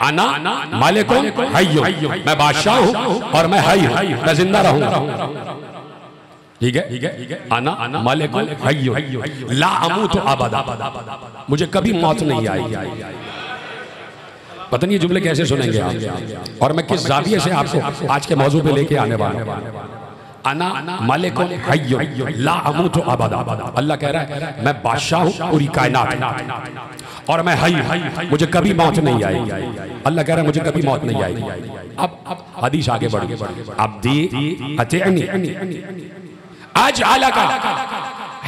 अना मालिकुन हय्युन, मैं बादशाह हूं और मैं हई हूं, मैं जिंदा रहूंगा। ठीक है, अना मालिकुन हय्युन ला अमूतु अबदा, मुझे कभी मौत नहीं आई। पता नहीं जुमले कैसे सुनेंगे आप, और मैं किस जाविये से आपको आज के मौजू पे लेके आने वाला हूं। अना मालिकुन हय्युन ला अमूतु अबदा, अल्लाह कह रहा है मैं बादशाह हूं पूरी कायनात, और मैं हई, मुझे कभी मौत नहीं आएगी। अल्लाह कह रहा है मुझे कभी मौत नहीं आएगी। अब हदीस आगे बढ़ गई। अब्दी अतिअनी अजअलका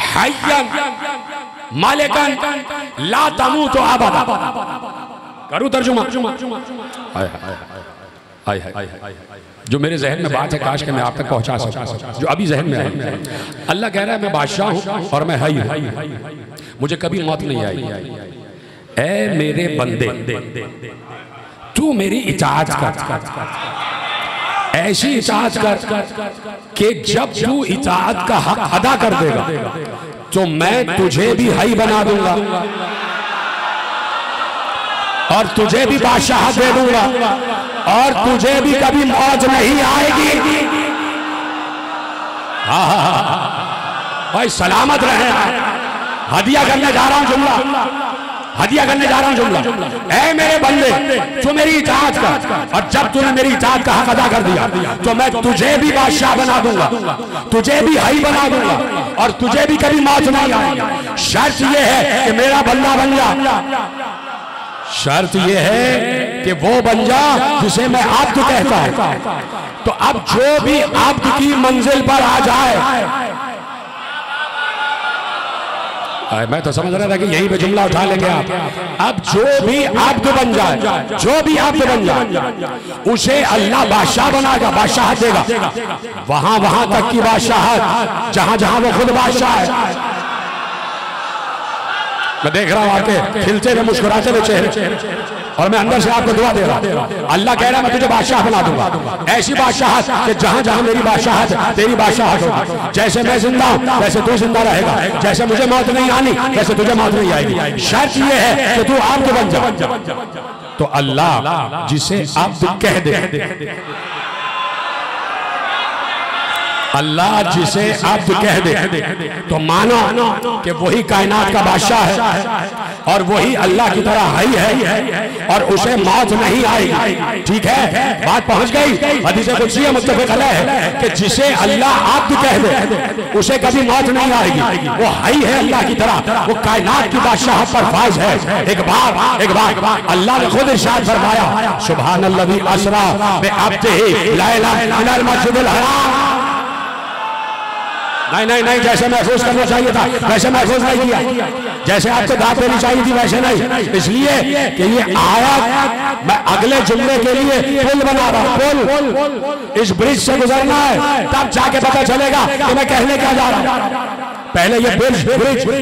हय्यन मालिकन ला तमूतु अबदा। करूं तर्जुमा? जो मेरे जहन में बात है काश के मैं आप तक पहुंचा सकूं, जो अभी जहन में है। अल्लाह कह रहा है मैं बादशाह हूं और मैं हई हूं, मुझे कभी मौत नहीं आई। ऐ मेरे बंदे तू मेरी इताअत कर, ऐसी इताअत कर कि जब तू इताअत का हक अदा कर देगा तो मैं तुझे भी हई बना दूंगा और तुझे भी बादशाह दे दूंगा, और तुझे भी कभी मौत नहीं आएगी। भाई सलामत रहे। हदिया करने जा रहा हूं जुमला, हदिया करने जा रहा हूं जुमला। ऐ मेरे बंदे तू मेरी इताअत कर, और जब तूने मेरी इताअत का हक अदा कर दिया तो मैं तुझे भी बादशाह बना दूंगा, तुझे भी हई बना दूंगा, और तुझे भी कभी मौत नहीं आएगी। शर्त यह है कि मेरा बंदा बन जा, शर्त यह है कि वो बन जा जिसे मैं आब्द कहता हूं। तो अब जो भी आब्द की मंजिल पर आ जाए, मैं तो समझ रहा था कि यहीं पे जुमला उठा लेंगे आप। अब जो भी आब्द बन जाए, जो भी आब्द बन जाए उसे अल्लाह बादशाह बनाएगा, बादशाह देगा। वहां वहां तक की बादशाहत जहां जहां वो खुद बादशाह है। मैं देख रहा हूं आपके खिलते हुए मुस्कुराते हुए चेहरे, और मैं अंदर से आपको दुआ दे रहा हूं। अल्लाह कह रहा है मैं तुझे बादशाह बना दूंगा, ऐसी बादशाहत कि जहां जहां मेरी बादशाहत तेरी बादशाहत होगी। जैसे मैं जिंदा हूं वैसे तू जिंदा रहेगा, जैसे मुझे मौत नहीं आनी वैसे तुझे मौत नहीं आएगी। शर्त यह है कि तू आब्द बन जा। तो अल्लाह जिसे आब्द कह दे, अल्लाह जिसे आब्द कह दे तो मानो कि वही कायनात का बादशाह है, और वही अल्लाह की तरह हई है, और उसे मौत नहीं आएगी। ठीक है, बात पहुंच गई। हदीस कुदसी मुत्तफिक अलैह है कि जिसे अल्लाह आब्द कह दे उसे कभी मौत नहीं आएगी। वो हई है अल्लाह की तरह, वो कायनात की बादशाह पर फाइज है। एक बार अल्लाह ने खुद इरशाद फरमाया, सुब्हानल्लाज़ी असरा बिअब्दिही लैला मिनल मस्जिदिल हराम नहीं नहीं नहीं, जैसे महफूज करना चाहिए था वैसे महफूज नहीं किया, जैसे आपको दाद देनी चाहिए थी वैसे नहीं। इसलिए कि ये आयत मैं अगले जुमले के लिए पुल बना रहा हूं, पुल। इस ब्रिज से गुजरना है, तब जाके पता चलेगा कि मैं कहने क्या जा रहा हूं। पहले ये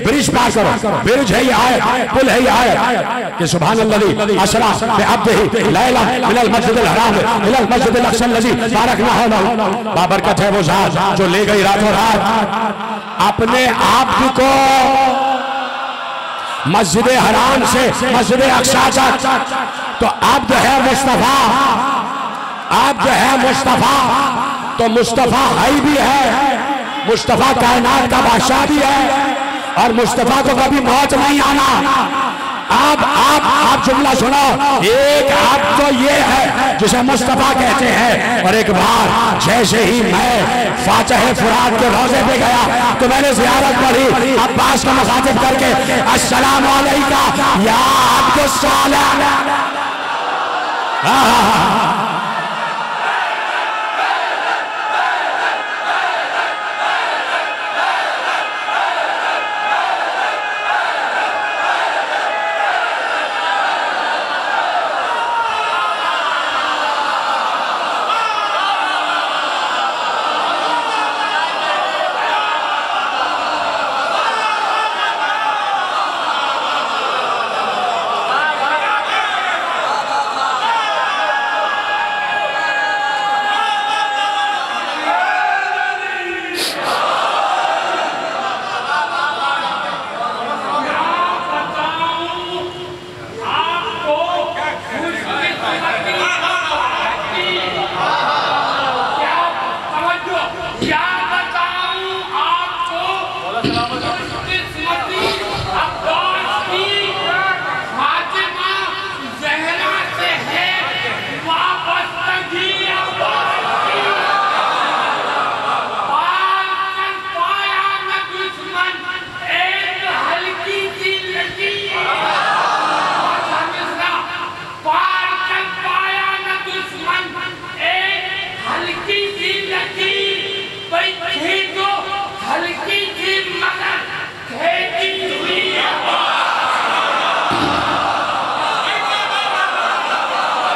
ब्रिज पार करो। ब्रिज है ये आयत, पुल है ये आयत कि सुभान अल्लाह असरा बिअब्दिही लैला मिनल मस्जिदिल हराम इलल मस्जिदिल अक्सा लज़ी बारकना हौलहू। बाबरकत है वो ज़ात जो ले गई रातों रात अपने आप को मस्जिद हराम से मस्जिद अक्सा तक। तो अब्द है मुस्तफा, अब्द है मुस्तफा, तो मुस्तफा है भी है, मुस्तफा कायनात का बादशाह भी है, और मुस्तफा को कभी मौत नहीं आना। आप जुमला सुनो, एक आप तो ये है जिसे मुस्तफा कहते हैं, और एक बार जैसे ही मैं फातिह फुरात के रोजे पे गया तो मैंने ज़ियारत पढ़ी, अब्बास को मुखातिब करके अस्सलाम अलैका या अब्दुस सालेह।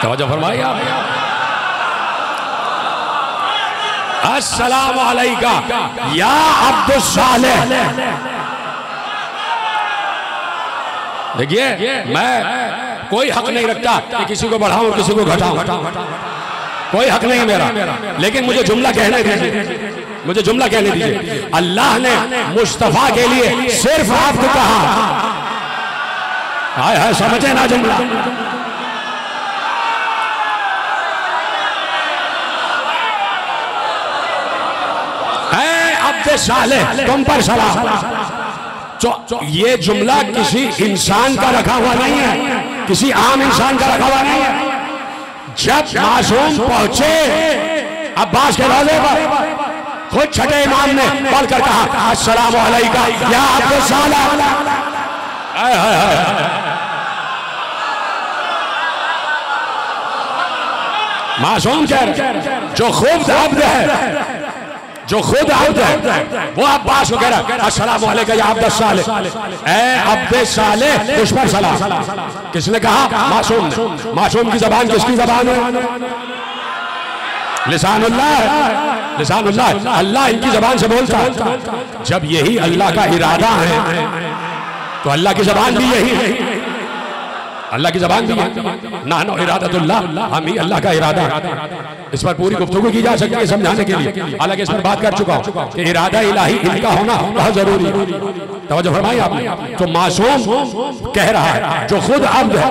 तवज्जो फरमाइए आप। अस्सलाम अलैका या अब्दुस सालेह। देखिए मैं कोई हक नहीं रखता कि किसी को बढ़ाऊं किसी को घटाऊं, कोई हक नहीं मेरा, लेकिन मुझे जुमला कहने दीजिए, मुझे जुमला कहने दीजिए। अल्लाह ने मुस्तफा के लिए सिर्फ आपको कहा, हाय हाय समझे ना जुमला। सालेह तुम पर सलाम। तो ये जुमला किसी इंसान का रखा हुआ नहीं है, किसी आम इंसान का रखा हुआ नहीं है। जब मासूम पहुंचे अब्बास के रोज़े पर, खुद छठे इमाम ने पढ़कर कहा अस्सलाम अलैका या अब्दुस सालेह। मासूम जो खुद अब्द है, जो खुद अब्द है, वो अब्बास को कह रहा है अस्सलाम अलैका या अब्दुस सालेह, ऐ अब्दुस सालेह उस पर सलाम। किसने कहा? मासूम ने। मासूम की जबान किसकी जबान है? लिसानुल्लाह है, लिसानुल्लाह। अल्लाह इनकी जबान से बोलता है। जब यही अल्लाह का इरादा है तो अल्लाह की जबान भी यही है, अल्लाह की जबान भी है। नानो इरादतुल्लाह, हम ही अल्लाह का इरादा है। इस पर पूरी गुफ्तगू की जा सकती है समझाने के लिए, हालांकि इस पर बात कर चुका हूं कि इरादा इलाही इनका होना बहुत जरूरी है। तवज्जो फरमाई आपने। तो मासूम कह रहा है जो खुद अब्द है,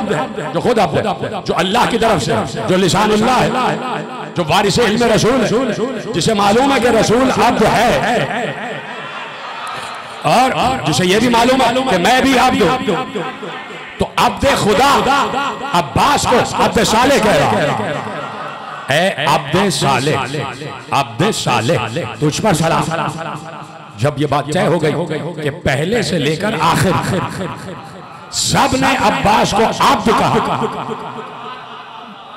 जो खुद अब्द है, जो अल्लाह की तरफ से, जो लिसानुल्लाह है, जो वारिस इल्म रसूल है, जिसे मालूम है कि रसूल अब्द है, और जिसे ये भी मालूम है कि मैं भी अब्द हूं। तो अब्द खुदा अब्बास को अब्द सालेह कह रहा है, ऐ अब्द सालेह, अब्द सालेह तुझ पर सलाम। जब ये बात तय हो गई कि पहले से लेकर आखिर सब ने अब्बास को अब्द कहा,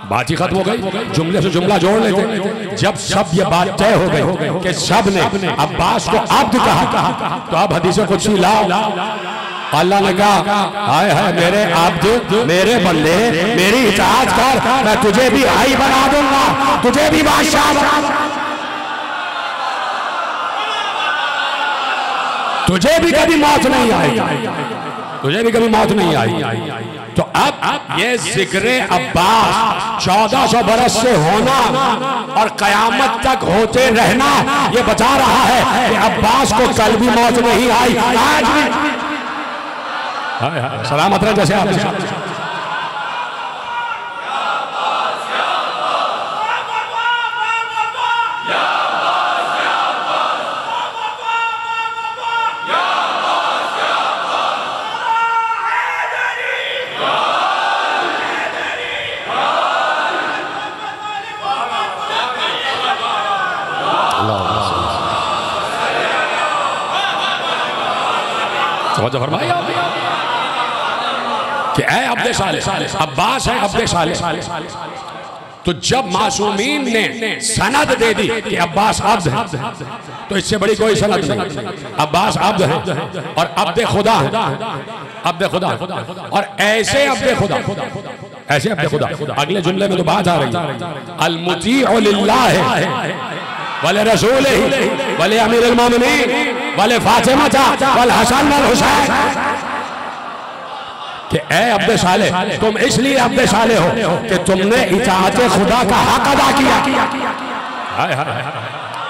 बात ही खत्म हो गई, जुमले से जुमला जोड़ लेते। जब सब ये बात तय हो गई कि सब ने अब्बास को अब्द कहा, तो अब हदीस कुछ लाओ। अल्लाह ने कहा हाय हाय मेरे अब्द, मेरे बंदे, मेरी इताअत कर, मैं तुझे भी भाई बना दूंगा, तुझे भी बादशाह बना दूंगा, तुझे भी कभी मौत नहीं आई, तुझे भी कभी मौत नहीं आई। तो अब ये जिक्र अब्बास 1400 बरस से होना और कयामत तक होते रहना, ये बता रहा है कि अब्बास को कल भी मौत नहीं आई, आज भी सलामत रहे जैसे आप। फरमाया कि ऐ अब्दे साले, अब्बास है अब्दे साले। तो जब मासूमीन ने सनद दे दी कि अब्बास अब्द है, तो इससे बड़ी कोई सनद नहीं। अब्बास अब्द है और अब्दे खुदा है, अब्दे खुदा और ऐसे अब्दे खुदा, ऐसे अब्दे खुदा। अगले जुमले में तो बात आ रही है अल मुतीअ लिल्लाह वले रसूल वले अमीरुल मोमिनीन वले फातिमा वल हसन वल हुसैन, कि ऐ अब्दे साले, तुम इसलिए अब्दे साले हो कि तुमने इताअत खुदा का हक अदा किया।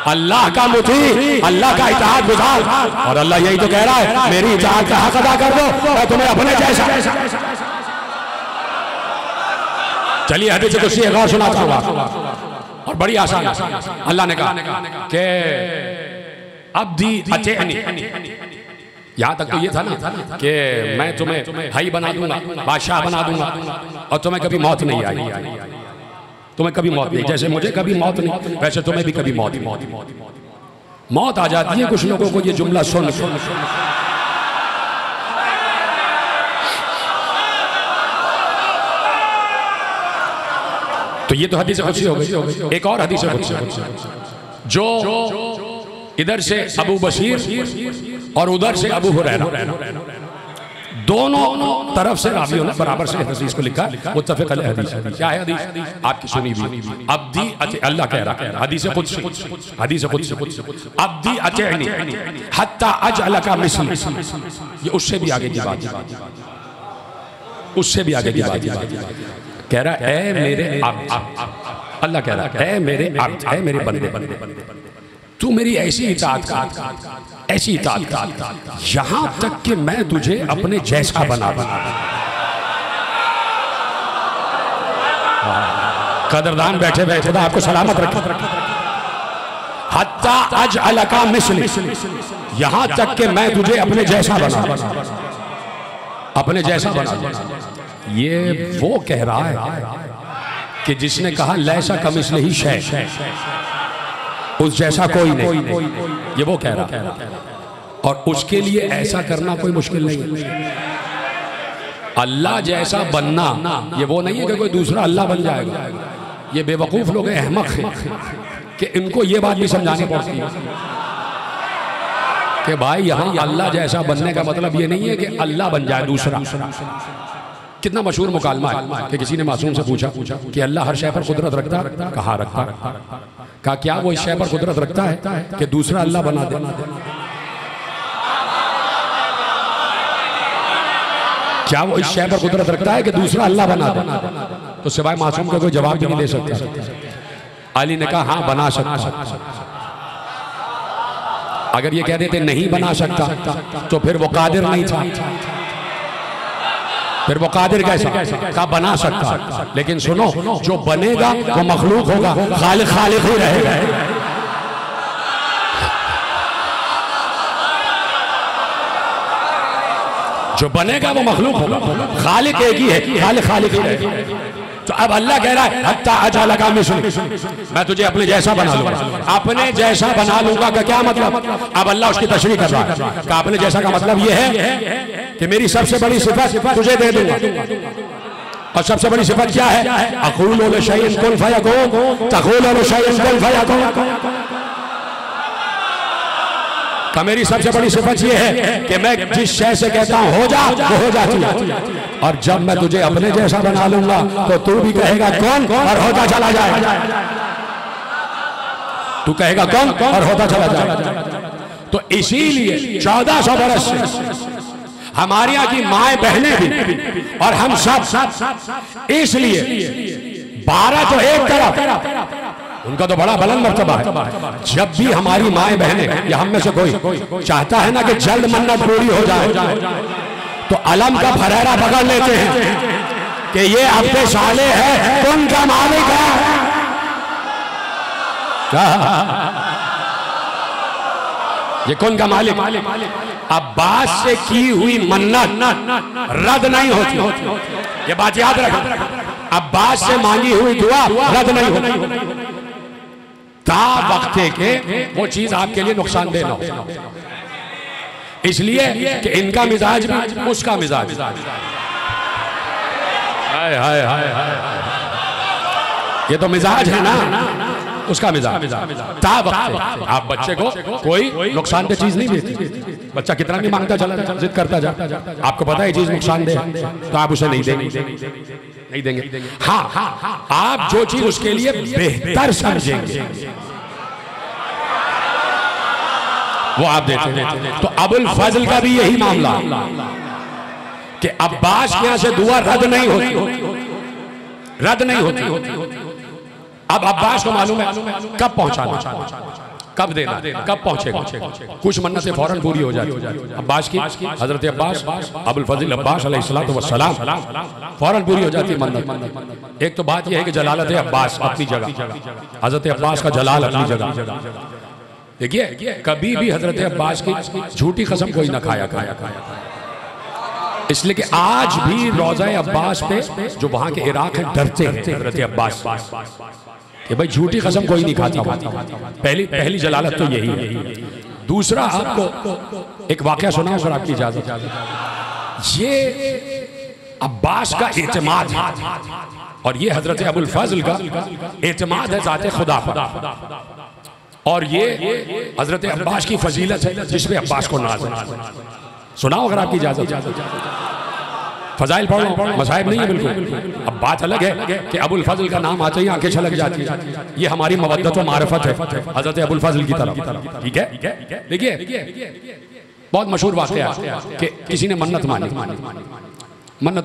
अल्लाह का मुती, अल्लाह का इताअत गुजार, और अल्लाह यही तो कह रहा है मेरी इताअत का हक अदा कर दो, मैं तुम्हें अपने जैसा। चलिए हदीस कुर्सी एक और सुनाता हूँ, और बड़ी आसान। अल्लाह ने कहा कि अब्दी अतीअनी, यहां तक तो ये था ना कि मैं तुम्हें भाई बना दूंगा, बादशाह बना दूंगा, और तुम्हें कभी मौत नहीं आई, तुम्हें कभी मौत नहीं, जैसे मुझे कभी मौत नहीं वैसे तुम्हें भी कभी मौत आ जाती है कुछ लोगों को ये जुमला सुन के। तो ये तो हदीस कुदसी हो गई। एक और हदीस कुदसी जो इधर से अबू बशीर और उधर से अबू हुरैरा, दोनों तरफ से रावियों ने बराबर से हदीस को लिखा, मुत्तफ़िक़ अलैह हदीस। क्या है हदीस? आपकी सुनी हुई। अब्दी अल्लाह कह रहा है, हदीस कुदसी, हदीस कुदसी, अब्दी अतीअनी हत्ता अजअलका मिस्ली, ये उससे भी आगे की बात, उससे भी आगे की बात। कह रहा है ऐ मेरे अब्द, अल्लाह कह रहा है ऐ मेरे अब्द, ऐ मेरे बंदे, तू मेरी ऐसी इताअत कर, ऐसी इताअत कर, यहां तक कि मैं तुझे अपने जैसा बना दूं। कदरदान बैठे बैठे खुदा आपको सलामत रखे। हत्ता अजअलका मिस्ली, यहां तक कि मैं तुझे अपने जैसा बना दूं, अपने जैसा बना दूं। ये वो कह रहा है कि जिसने कहा लैसा कमिस्लिही शै, उस जैसा कोई नहीं, ये वो कह रहा है। और उसके लिए ऐसा करना कोई मुश्किल नहीं है। अल्लाह जैसा बनना ये वो नहीं है कि कोई दूसरा अल्लाह बन जाएगा। ये बेवकूफ लोग हैं, अहमक हैं, कि इनको ये बात भी समझानी पड़ती है कि भाई यहाँ अल्लाह जैसा बनने का मतलब ये नहीं है कि अल्लाह बन जाए दूसरा। कितना मशहूर मुकालमा है कि किसी ने मासूम से पूछा कि अल्लाह हर शय पर कुदरत रखता है? कहाँ रखता? कहा क्या वो इस शय पर कुदरत रखता है कि दूसरा अल्लाह बना दे? क्या वो इस शय पर कुदरत रखता है कि दूसरा अल्लाह बना दे? तो सिवाय मासूम का कोई जवाब भी नहीं दे सकता। अली ने कहा हाँ बना सकता। अगर ये कह देते नहीं बना सकता तो फिर वो कादिर नहीं था, फिर वो कादिर कैसा? का बना सकता। लेकिन सुनो, जो बनेगा वो मखलूक होगा, खालिक खालिक ही रहेगा। जो बनेगा वो मखलूक होगा, खालिक एक ही है, खालिक खालिक ही रहेगा। तो अब अल्लाह कह रहा है हत्ता अजअलका मिस्ली, मैं तुझे अपने जैसा बना लूंगा। अपने जैसा बना लूंगा का क्या मतलब? अब अल्लाह उसकी तशरीह कर रहा है कि अपने जैसा का मतलब ये है कि मेरी सबसे बड़ी सिफत तुझे दे दूंगा। और सबसे बड़ी सिफत क्या है? अक़ूलु लिशैइन कुन फयकून, तक़ूलु लिशैइन कुन फयकून। तो मेरी सबसे बड़ी सिफत ये है कि मैं जिस शय से कहता हूं हो जा, वो हो जाती है। और जब मैं तुझे अपने जैसा बना लूंगा तो तू भी कहेगा कौन, और होता चला जाए। तू कहेगा कौन और होता चला जाए। तो इसीलिए 1400 बरस से हमारे यहाँ की माए बहनें भी और हम सब इसलिए 12 तो एक तरफ, उनका तो बड़ा बुलंद मर्तबा है। जब भी हमारी माए बहनें या हम में से कोई चाहता है ना कि जल्द मन्नत पूरी हो जाए, तो अलम का फरेरा पकड़ लेते हैं कि ये अपने साले है, कौन का मालिक है। ये कौन का मालिक? अब्बास से की हुई मन्नत रद्द नहीं होती, ये बात याद रखो। अब्बास से मांगी हुई दुआ रद्द नहीं होती ता वक्ते के वो चीज आपके लिए नुकसानदेह न हो। इसलिए कि इनका मिजाज भी उसका मिजाज। हाय हाय हाय हाय, ये तो मिजाज है ना, उसका मिजाज। ता वक्त आप बच्चे को कोई नुकसानदेह चीज नहीं देती। बच्चा कितना भी मांगता चला जाता, जिद करता जाता, आपको पता है चीज नुकसानदेह है तो आप उसे नहीं देंगे। हाँ, आप जो चीज उसके लिए बेहतर समझेंगे वो आप देते हैं। तो अबुल फजल का भी यही मामला कि अब्बास के यहां से दुआ रद्द नहीं होती। अब अब्बास को मालूम है कब पहुंचाना, कब देना, कब पहुंचेगा। कुछ मन्नतें फौरन पूरी हो जाती अब्बास की। हजरत अब्बास अबुल फजल अब्बास अलैहिस्सलातु वस्सलाम फौरन पूरी हो जाती है मन्नत। एक तो बात यह है कि जलालत अब्बास अपनी जगह, हजरत अब्बास का जलाल अपनी जगह। देखिए कभी भी हजरत अब्बास की झूठी कसम कोई ना खाया। इसलिए कि आज भी रोज़ा अब्बास पे जो वहां के इराक है डरते हैं हजरत अब्बास कि भाई झूठी कसम कोई नहीं खाता। पहली जलालत तो यही है। दूसरा आपको एक वाकया सुना अगर आपकी इजाजत। ये अब्बास का एतमाद है और ये हजरत अबुल फजल का एतमाद है ज़ाते खुदा पर। और ये हजरत अब्बास की फजीलत है जिसमें अब्बास को नाज है। सुनाओ अगर आपकी इजाजत। फजाइल पढ़ लो, मसाइब नहीं है बिल्कुल। अब बात अलग है कि अबुल फजल का नाम आते ही आंखें छलक जाती है। ये हमारी मवद्दत व मारिफत है हजरत अबुल फजल की तरफ। ठीक है, देखिए बहुत मशहूर वाक़या है कि किसी ने मन्नत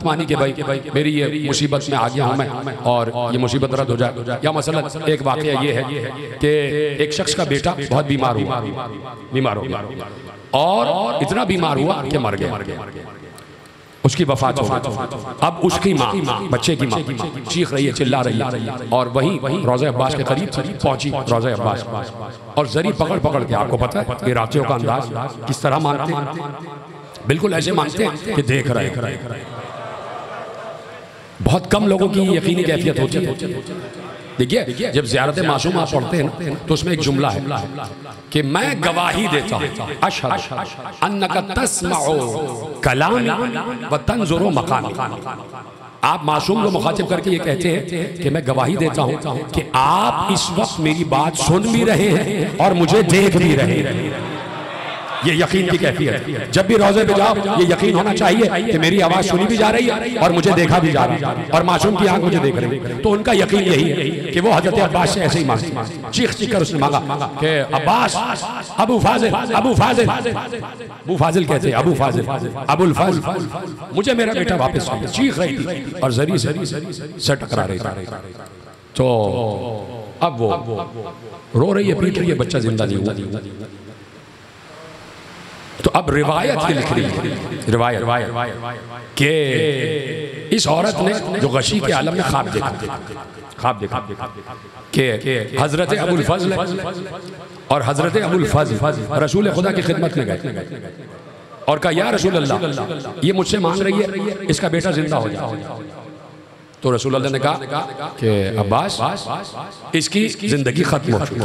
मानी कि भाई मेरी ये मुसीबत में आ गया हूं मैं और ये मुसीबत रद्द हो जाए। या मसलन एक वाक़या ये है कि एक शख्स का बेटा बहुत बीमार हुआ और इतना बीमार हुआ कि मर गया, उसकी वफात हो गई। अब उसकी माँ, बच्चे की माँ चीख रही है, चिल्ला रही है और वहीं रोज़ा अब्बास के करीब पहुंची रोज़ा अब्बास और जरी पकड़ के, आपको पता है इराकियों का अंदाज किस तरह मानते हैं, बिल्कुल ऐसे मानते हैं कि देख रहे। बहुत कम लोगों की यकीनी कैफियत होती है। देखिए जब ज़ियारत मासूम आप पढ़ते हैं तो उसमें एक जुमला है कि मैं गवाही देता हूं अशहदु अन्नका तस्मउ कलामी व तंजुरु मकामी। आप मासूम को मुखातिब करके ये कहते हैं कि मैं गवाही देता हूं कि आप इस वक्त मेरी बात सुन भी रहे हैं और मुझे देख भी रहे हैं। ये यकीन की कैफियत है। जब भी रोज़े पे जाओ ये यकीन होना चाहिए कि मेरी आवाज़ सुनी भी जा रही है और मुझे देखा भी जा रहा है और मासूम की आंख मुझे देख रही है। तो उनका यकीन यही है कि वो हजरत अब्बास से ऐसे ही मांगा, चीख कर उसने मांगा कि अब्बास, अबू फाजिल, अबू फाजिल, अबू फाजिल कहते हैं, अबू फाजिल, अबुल फजल, मुझे मेरा बेटा वापस। चीख रही थी और जरी से टकरा रही थी। तो अब वो रो रही है, पीट रही है, बच्चा जिंदा नहीं हुआ। तो अब रिवायत की लिख रही है, रिवायत कि इस औरत ने जो गशी के आलम में ख्वाब देखा कि हजरत अबुल फजल और हजरत अबुल फजल रसूल खुदा की खिदमत में गए और कहा या रसूल अल्लाह ये मुझसे मांग रही है इसका बेटा जिंदा हो जाए। तो रसूल अल्लाह ने कहा कि अब्बास इसकी जिंदगी खत्म हो चुकी,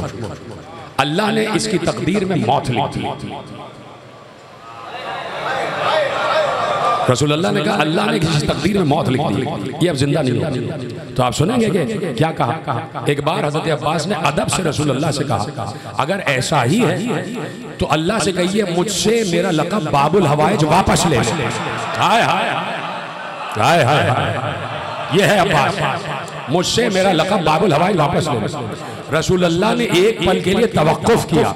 अल्लाह ने इसकी तकदीर में मौत लिख दी। रसूलुल्लाह ने कहा अल्लाह ने किसी तकदीर में मौत लिख दी, ये अब जिंदा नहीं होगी। तो आप सुनेंगे कि क्या कहा। एक बार हजरत अब्बास ने अदब से रसूलुल्लाह से कहा अगर ऐसा ही है तो अल्लाह से कहिए मुझसे मेरा लक़ब बाबुल हवाइज वापस ले। हाय हाय हाय हाय, ये है अब्बास, मुझसे मेरा लक़ब बाबुल हवाइज वापस ले। रसूलुल्लाह ने एक पल के लिए तवक्कुफ किया,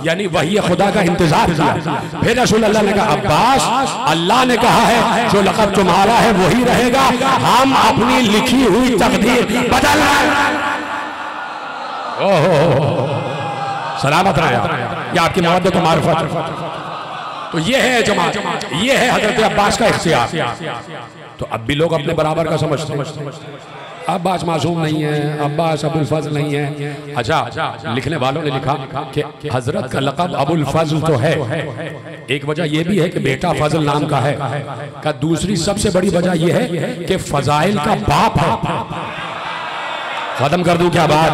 यानी वही खुदा का इंतजार किया। फिर रसूलुल्लाह ने कहा अब्बास अल्लाह ने कहा है जो लक़ब तुम्हारा है वही रहेगा, हम अपनी लिखी हुई तकदीर बदल रहे हैं। ओहो सलामत रहे, ये आपकी मोहब्बत और मारिफत। तो ये है जमात, ये है हजरत अब्बास का इख्तियार। तो अब भी लोग अपने बराबर का समझते हैं। अब्बास मासूम नहीं है, अब्बास अबुल फजल नहीं है। अच्छा, लिखने वालों ने लिखा कि हजरत का लक़ब अबुल फजल तो है, एक वजह यह भी है कि बेटा फजल नाम का है, का दूसरी सबसे बड़ी वजह यह है कि फजाइल का बाप है। खत्म कर दूं क्या बात,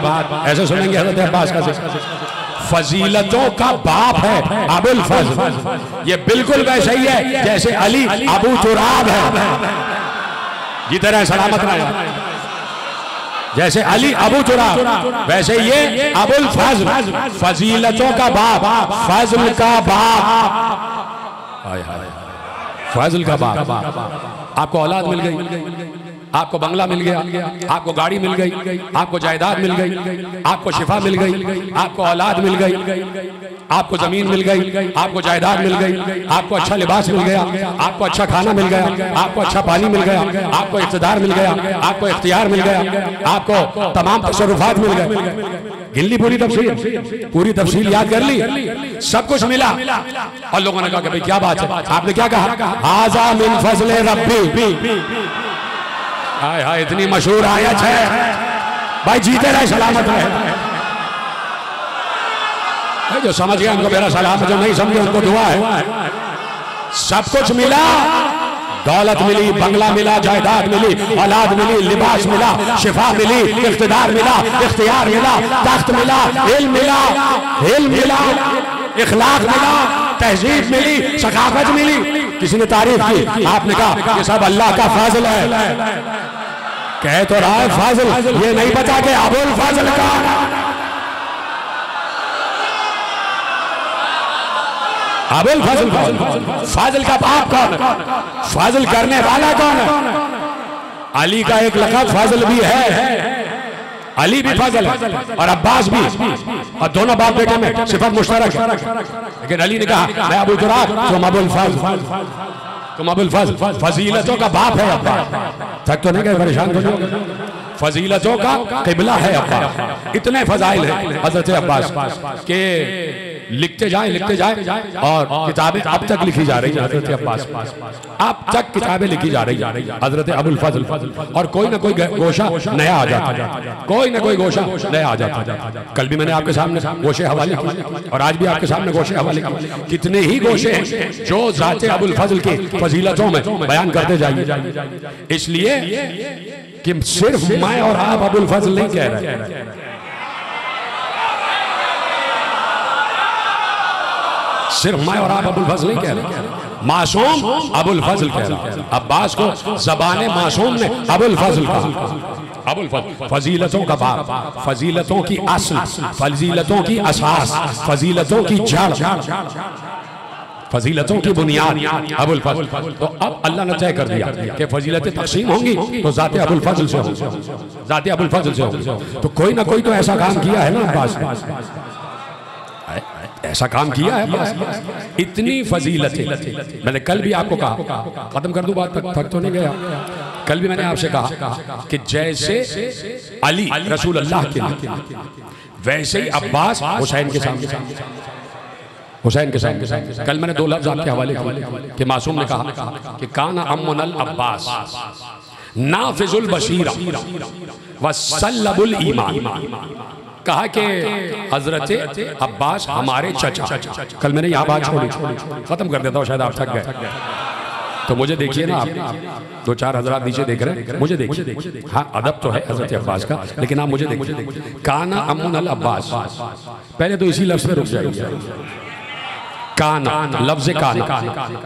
ऐसे सुनेंगे हजरत अब्बास का फजीलतों का बाप है अबुल फजल। ये बिल्कुल वैसे ही है जैसे अली अबू तुराब है, जी तरह सलामत रहे। जैसे अली अबू तुराब वैसे ये अबुल फजल, फजीलतों का बाप, फजल का बाप, फजल का बाप। आपको औलाद मिल गई, आपको बंगला मिल गया, आपको गाड़ी मिल गई, आपको जायदाद मिल गई, आपको शिफा मिल गई, आपको औलाद मिल गई, आपको जमीन मिल गई, आपको जायदाद मिल गई, आपको अच्छा लिबास मिल गया, आपको अच्छा खाना मिल गया, आपको अच्छा पानी मिल गया, आपको इक़्तिदार मिल गया, आपको इख्तियार मिल गया, आपको तमाम तसर्रुफात मिल गए। गिन ली पूरी तफसील याद कर ली, सब कुछ मिला। और लोगों ने कहा कि भाई क्या बात है, आपने क्या कहा, हाज़ा मिन फज़ले रब्बी। हाय हाय, इतनी मशहूर आयत है भाई, जीते रहे सलामत रहे। जो समझ गया उनको मेरा सलाम, जो नहीं समझे उनको दुआ है। सब कुछ मिला, दौलत मिली, बंगला मिला, जायदाद मिली, औलाद मिली, लिबास मिला, शिफा मिली, इख्तिदार मिला, इख्तियार मिला, तख्त मिला, इल्म मिला, इखलाक मिला, तहजीब मिली, सकाफत मिली। किसी ने तारीफ की, आपने कहा ये सब अल्लाह का फजल है। कह तो रहा है फजल, ये नहीं पता कि अबुल फजल का, अबुल फजल, फजल का बाप कौन है, फजल करने वाला कौन है। अली का एक लक़ब फजल भी है, अली भी फजल है और अब्बास भी, और दोनों बाप बेटे में सिफत मुश्तरक है। लेकिन अली ने कहा मैं अबू तुराब, तुम अबुल फजल, तुम अबुल फजल, फजीलतों का बाप है अब्बास। थक तो नहीं गए, परेशान तो नहीं, फजीलतों का क़िबला है अब्बास। इतने फजाइल हैं हजरत अब्बास के, लिखते जाए और किताबें अब तक लिखी जा रही है हजरत अब्बास, अब तक किताबें लिखी जा रही है हजरत अबुल फजल। और कोई ना कोई गोशा नया आ जाता, कोई ना कोई गोशा नया आ जाता। कल भी मैंने आपके सामने गोशे हवाले किए और आज भी आपके सामने गोशे हवाले किए। कितने ही गोशे हैं जो ज़ाते अबुल फजल की फजीलतों में बयान करते जाइए, इसलिए कि सिर्फ मैं और आप अबुल फजल नहीं कह रहे, सिर्फ मैं और आप अबुल फजल नहीं कह रहे, मासूम अबुल फजल कह रहा है। अब्बास को ज़बाने मासूम ने अबुल फजल कहा, अबुल फजल, फजीलतों का बाप, फजीलतों की असल, फजीलतों की असास, फजीलतों की जड़, फजीलतों की बुनियाद अबुल फजल। तो अब अल्लाह ने तय कर दिया कि फजीलतें तकसीम होंगी तो ज़ाते अबुल फजल से होंगी, ज़ाते अबुल फजल से होंगी। तो कोई ना कोई तो ऐसा काम किया है ना अब्बास, ऐसा काम किया है बस। इतनी फजीलतें, मैंने कल भी आपको कहा, खत्म कर दूं बात, थक तो नहीं गया। कल भी मैंने आपसे कहा कि जैसे अली रसूल अल्लाह के लिए, वैसे ही अब्बास हुसैन के सामने, हुसैन के सामने। कल मैंने दो लफ्ज आपके हवाले किए कि मासूम ने कहा कि काना अम्मुनल अब्बास नाफिजुल बशीरा वसल्लबुल ईमान। कहा कि हजरत अब्बास हमारे चचा, कल मैंने यहाँ बात छोड़ी, खत्म कर देता हूँ, शायद आप थक गए। तो मुझे देखिए ना, आप दो चार हजरात नीचे देख रहे हैं, मुझे देखिए। हाँ अदब तो है हजरत अब्बास का, लेकिन आप मुझे देखिए। काना अम्मुनल अब्बास, पहले तो इसी लफ्ज़ में रुक जाइए। काना, लफ्ज काना,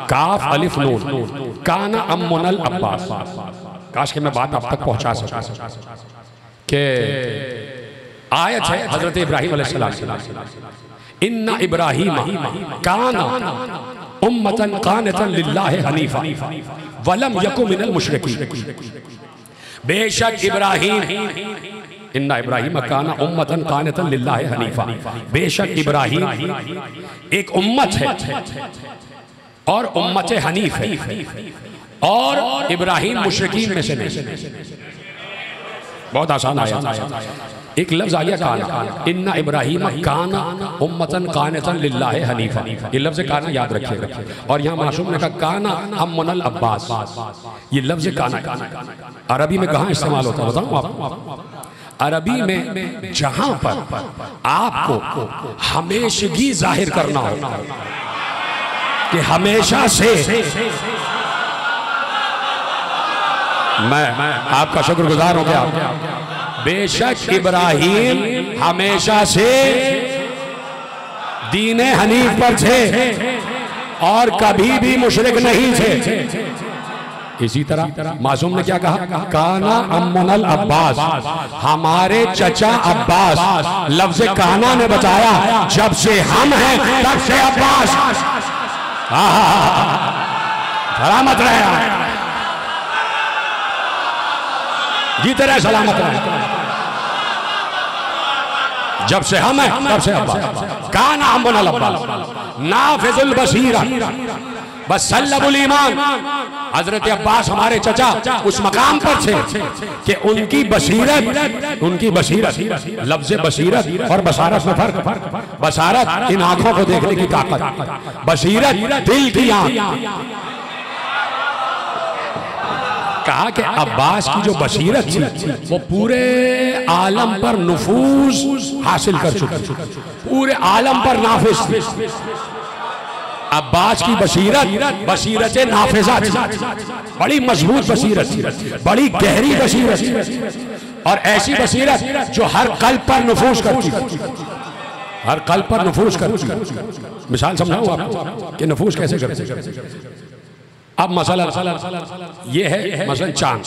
काफ अलिफ नून, काना अम्मुनल अब्बास। काश के मैं बात आप तक पहुंचा सकूं कि आयत है हजरत इब्राहिम अलैहिस्सलाम, इन्ना इब्राहिम काना उम्मतन कानितन लिल्लाहि हनीफा वलम यकु मिनल मुशरिकीन। बेशक इब्राहिम, इन्ना इब्राहिम काना उम्मतन कानितन लिल्लाहि हनीफा, बेशक इब्राहिम एक उम्मत है और उम्मत हनीफ है, और इब्राहिम मुशरिकीन में से नहीं। बहुत आसान आया। एक लफ्ज आ गया काना, इन्ना इब्राहिम काना उम्मतन कानितन लिल्लाहि हनीफा। ये लफ्ज काना याद रखिएगा। और यहाँ मासूम ने कहा काना अम्मुनल अब्बास। ये लफ्ज काना अरबी में कहाँ इस्तेमाल होता है बताऊँ आपको? अरबी में जहां पर आपको हमेशगी जाहिर करना हो कि हमेशा से, मैं आपका शुक्रगुजार हो गया। बेशक इब्राहिम हमेशा से दीन हनीफ पर थे और कभी भी मुशरिक नहीं थे। इसी तरह मासूम ने क्या कहा? काना अम्मुनल अब्बास, हमारे चचा अब्बास। लफ्ज काना ने बताया जब से हम हैं तब से अब्बास। सलामत रहे, जीते रहे, सलामत रहे। जब से हम हैं तब से अब्बास। काना अम्मुनल अब्बास नाफिजुल बसीरा बसल्लबुल ईमान। हजरत अब्बास हमारे चचा उस मकाम पर थे कि उनकी बसीरत, लफ्ज बसीरत और बसारत में फर्क। बसारत इन आंखों को देखने की ताकत, बसीरत दिल की आंख। कहा कि अब्बास की जो बसीरत थी वो पूरे आलम पर नुफूज हासिल कर चुकी, पूरे आलम पर नाफिज थी। अब्बास की बसीरत नाफिजा थी, बड़ी मजबूत बसीरत थी, बड़ी गहरी बसीरत थी, और ऐसी बसीरत जो हर कल्ब पर नफूज करती, हर कल्ब पर नफूज करती। मिसाल समझाऊं आपको कि नफूज कैसे करती। अब मसला ये है, मसलन चांद,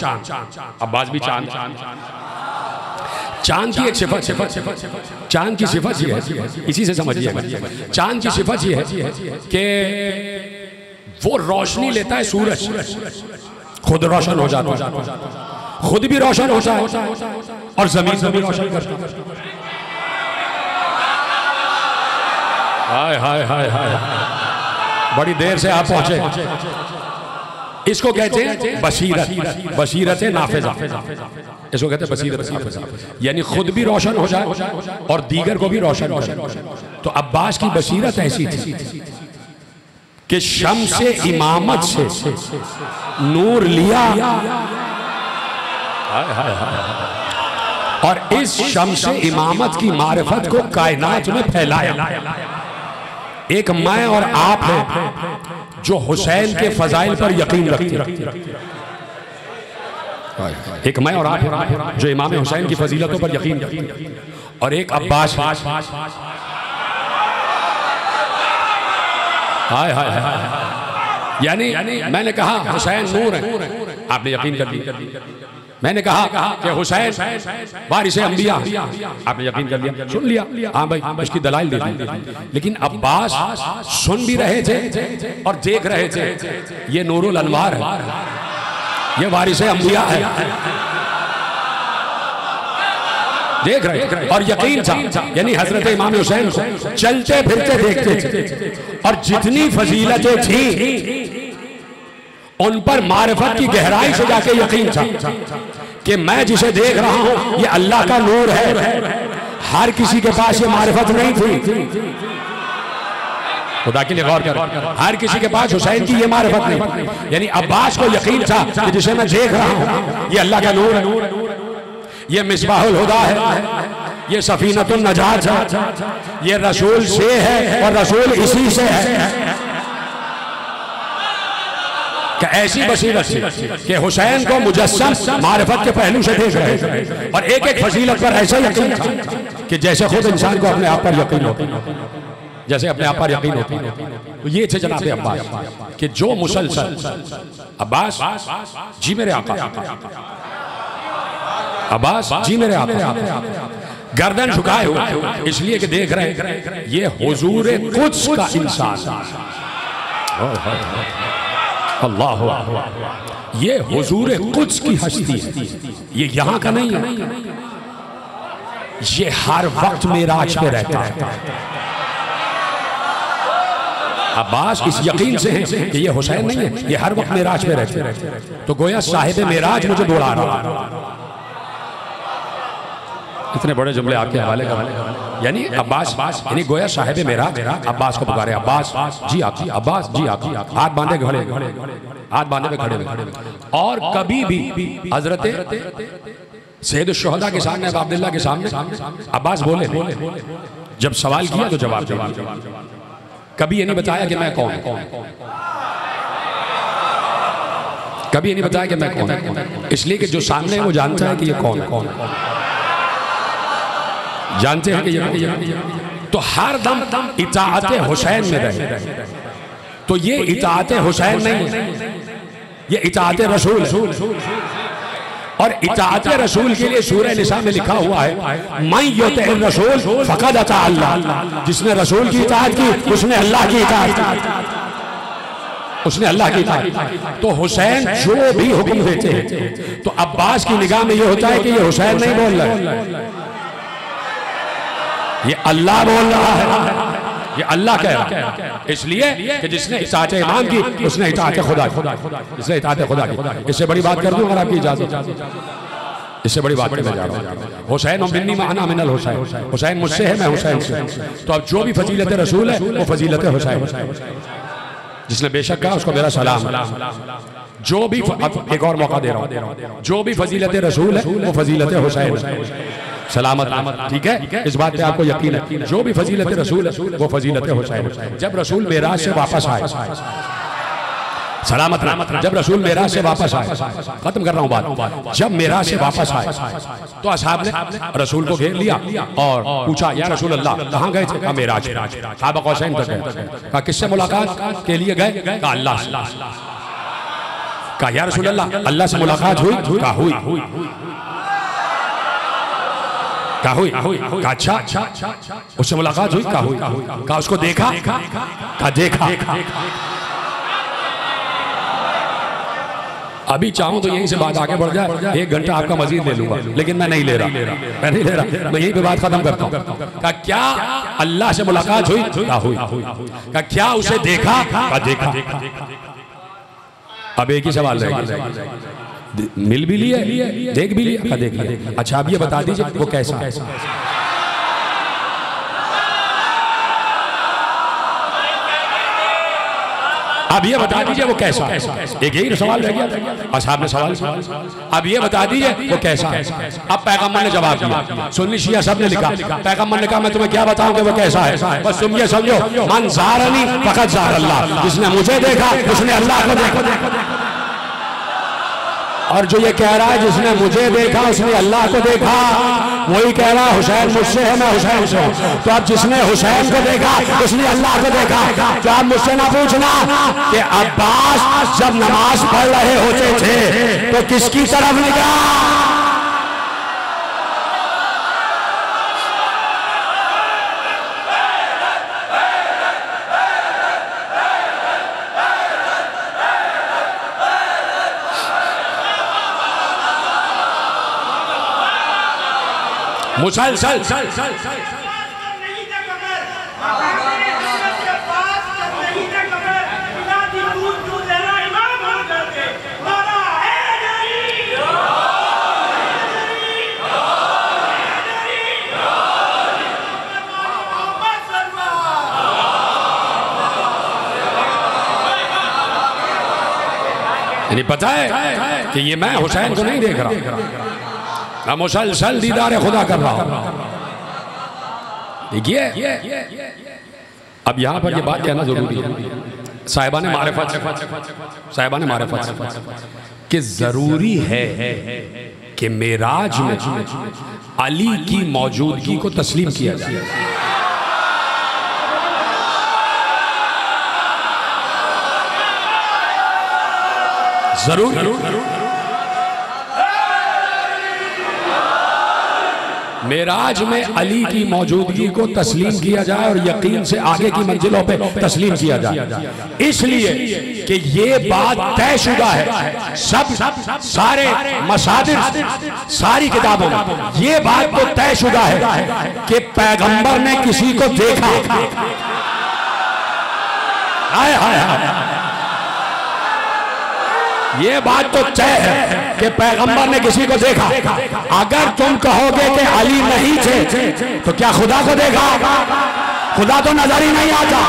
अब्बास भी चांद की एक सिफत, चांद की सिफत ये है, इसी से समझिए। चांद की सिफत ये है कि वो रोशनी लेता है सूरज, खुद रोशन हो जाता है, खुद भी रोशन होता है और जमीन से भी रोशन करता है। हाय हाय हाय हाय, बड़ी देर से आप पहुंचे। इसको कहते हैं बसीरत, बसीरत नाफिजा। इसको कहते हैं बसीरत नाफिजा, यानी खुद भी रोशन हो जाए और दीगर को भी रोशन हो जाए। तो अब्बास की बसीरत ऐसी थी कि शम्स इमामत से नूर लिया और इस शम्स इमामत की मारिफत को कायनात में फैलाया। एक मैं और आप हैं जो हुसैन के फजाइल पर यकीन रखते हैं। एक मैं और आप जो इमाम हुसैन की फजीलतों पर यकीन रखते हैं, और एक अब्बास। हाय हाय हाय, यानी मैंने कहा हुसैन नूर है, आपने यकीन कर लिया। मैंने कहा कि हुसैन वारिस अंबिया, आपने यकीन कर लिया, सुन लिया। हाँ भाई, उसकी दलाइल दे दी। लेकिन अब्बास सुन भी रहे थे और देख रहे थे, ये नूरुल अनवार है, ये वारिस अंबिया है, देख रहे और यकीन था। यानी हजरत इमाम हुसैन को चलते फिरते देखते थे, और जितनी फजीलतें थी उन पर मारिफत की गहराई से जाके यकीन था कि मैं जिसे देख रहा हूं ये अल्लाह का नूर है। हर किसी के पास ये मारिफत नहीं थी, खुदा के लिए गौर कर, हर किसी के पास हुसैन की ये मारिफत नहीं। यानी अब्बास को यकीन था कि जिसे मैं देख रहा हूं ये अल्लाह का नूर है, ये मिसबाहुल हुदा है, ये सफीनतुन नजात है, ये रसूल से है और रसूल इसी से है। कि ऐसी बसीरत थी कि हुसैन को मुजस्सम मारिफत के पहलू से देख रहे थे, और एक एक फजीलत पर ऐसा यकीन था कि जैसे खुद इंसान को अपने आप पर यकीन होता। जैसे अपने आप पर यकीन होता है। तो ये थे जनाब अब्बास कि जो मुसलसल अब्बास जी मेरे आका, अब्बास जी मेरे आका गर्दन झुकाए हुए इसलिए कि देख रहे हैं ये हुजूर कुद्स का इंसान, अल्लाह ये हुजूर कुद्स की हस्ती है, ये यहाँ का नहीं है, ये हर वक्त मेराज पे रहता है। अब्बास इस यकीन से है कि ये हुसैन नहीं है, ये हर वक्त मेराज पे रहते हैं। तो गोया साहिब मेराज मुझे दौड़ा रहा है। इतने बड़े जुमले आपके हवाले का, यानी अब्बास यानी गोया साहिब मेराज अब्बास को पुकारे, अब्बास जी आपकी, अब्बास जी आपकी, हाथ बांधे खड़े, हाथ बांधे पे खड़े। और कभी भी हजरत सैयद शुहदा के सामने, अब्दुल्लाह के सामने अब्बास बोले, जब सवाल किया तो जवाब दिया, कभी ये नहीं बताया कि मैं कौन, कभी ये नहीं बताया कि मैं कौन, इसलिए कि जो सामने है वो जानता है कि ये कौन कौन जानते हैं कि ये तो हर दम इताअते हुसैन में रहे। तो ये इताअते हुसैन नहीं है, ये इताअते रसूल है। और इताअते रसूल के लिए सूरह निसा में लिखा हुआ है, मैं युतिअ रसूल फक़द अता अल्लाह, जिसने रसूल की इताअत की उसने अल्लाह की इताअत की, उसने अल्लाह की इताअत। तो हुसैन जो भी हुक्म देते हैं तो अब्बास की निगाह में ये होता है कि ये हुसैन नहीं बोल रहा है, ये अल्लाह बोल रहा है, ये अल्लाह कह रहा है। इसलिए कि जिसने इताअत इमाम की उसने इताअत खुदा की, जिसने इताअत खुदा की। इससे बड़ी बात कर दूं अगर आपकी इजाजत, इससे बड़ी बात करने जा रहा हूं। हुसैन मिन्नी व अना मिनल हुसैन, हुसैन मुझसे है मैं हुसैन से। तो अब जो भी फजीलत रसूल है वो फजीलत हुसैन, जिसने बेशक कहा उसको मेरा सलाम। जो भी एक और मौका दे रहा हूं, जो भी फजीलत रसूल है वो फजीलत हुसैन सलामत, ठीक है, इस बात पे आपको यकीन है। जो भी फजीलत रसूल है वो फजीलत हुसैन। जब रसूल मेराज से वापस आए, सलामत, जब रसूल मेराज से वापस आए, खत्म कर रहा हूं बात, जब मेराज से वापस आए तो असहाब ने रसूल को घेर लिया और पूछा, या रसूल अल्लाह कहां गए थे? कहा मेराज, काबा कौसैन तक गए। कहा किससे मुलाकात के लिए गए? कहा अल्लाह। कहा या रसूल अल्लाह अल्लाह से मुलाकात हुई? कहा हुई। कहा हुई? कहा अच्छा उससे मुलाकात हुई? कहा हुई। कहा उसको देखा? कहा देखा। अभी चाहूं तो यहीं से बात आगे बढ़ जाए, 1 घंटा आपका मजीद ले लूंगा, लेकिन मैं नहीं ले रहा, मैं नहीं ले रहा, मैं यहीं पे बात खत्म करता हूं। कहा क्या अल्लाह से मुलाकात हुई? कहा हुई। कहा क्या उसे देखा? कहा देखा। अब एक ही सवाल रहेगा, मिल भी लिया, देख भी लिया? कहा देख लिया। अच्छा अब ये बता दीजिए वो कैसा है? अब ये बता दीजिए वो कैसा है? एक यही सवाल रह गया, असहाब ने सवाल, अब ये बता दीजिए वो कैसा है? अब पैगंबर ने जवाब दिया, सुन्नी शिया सब ने लिखा, पैगंबर ने कहा मैं तुम्हें क्या बताऊं कि वो कैसा है, बस तुम ये समझो, मन ज़ारनी फ़क़द ज़ार अल्लाह, जिसने मुझे देखा उसने अल्लाह को देखा। और जो ये कह रहा है जिसने मुझे देखा उसने अल्लाह को देखा, वही कह रहा है हुसैन मुझसे है मैं हुसैन से हूं। तो अब जिसने हुसैन को देखा उसने अल्लाह को देखा। तो आप मुझसे ना पूछना कि अब्बास जब नमाज पढ़ रहे होते थे तो किसकी तरफ निगाह? मुसलसल यानी पता है कि ये मैं हुसैन को नहीं देख रहा, मैं मुसलसल दीदार खुदा कर रहा हूं। देखिए अब यहां पर ये बात कहना जरूरी है, साहिबान मारिफत कि जरूरी है कि मेराज में अली की मौजूदगी को तस्लीम किया जाए। जरूर मेराज में अली की मौजूदगी को तस्लीम किया जाए और यकीन से आगे की मंजिलों पे तस्लीम किया जाए, इसलिए कि ये बात तयशुदा है। सब सारे मसादिर सारी किताबों में ये बात तो तयशुदा है कि पैगंबर ने किसी को देखा। हाय हाय हाय, ये बात तो तय है कि पैगंबर ने किसी को देखा। अगर तुम कहोगे कि अली नहीं थे तो क्या खुदा को देखा? खुदा तो नजर ही नहीं आता।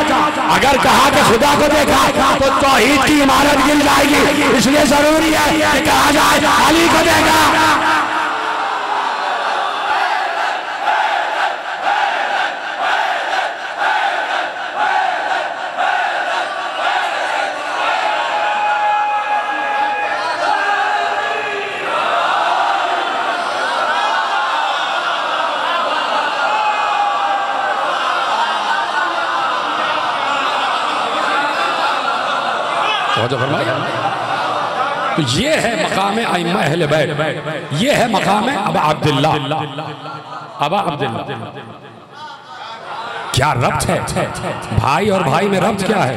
अगर कहा कि खुदा को देखा तो तौहीद की इमारत गिर जाएगी, इसलिए जरूरी है कि कहा जाए अली को देखा। तो ये है मकाम अइम्मा अहले बैत, ये है मकाम अबा अब्दुल्ला। अबा अब्दुल्ला क्या रब्त है? भाई और भाई में रब्त क्या है?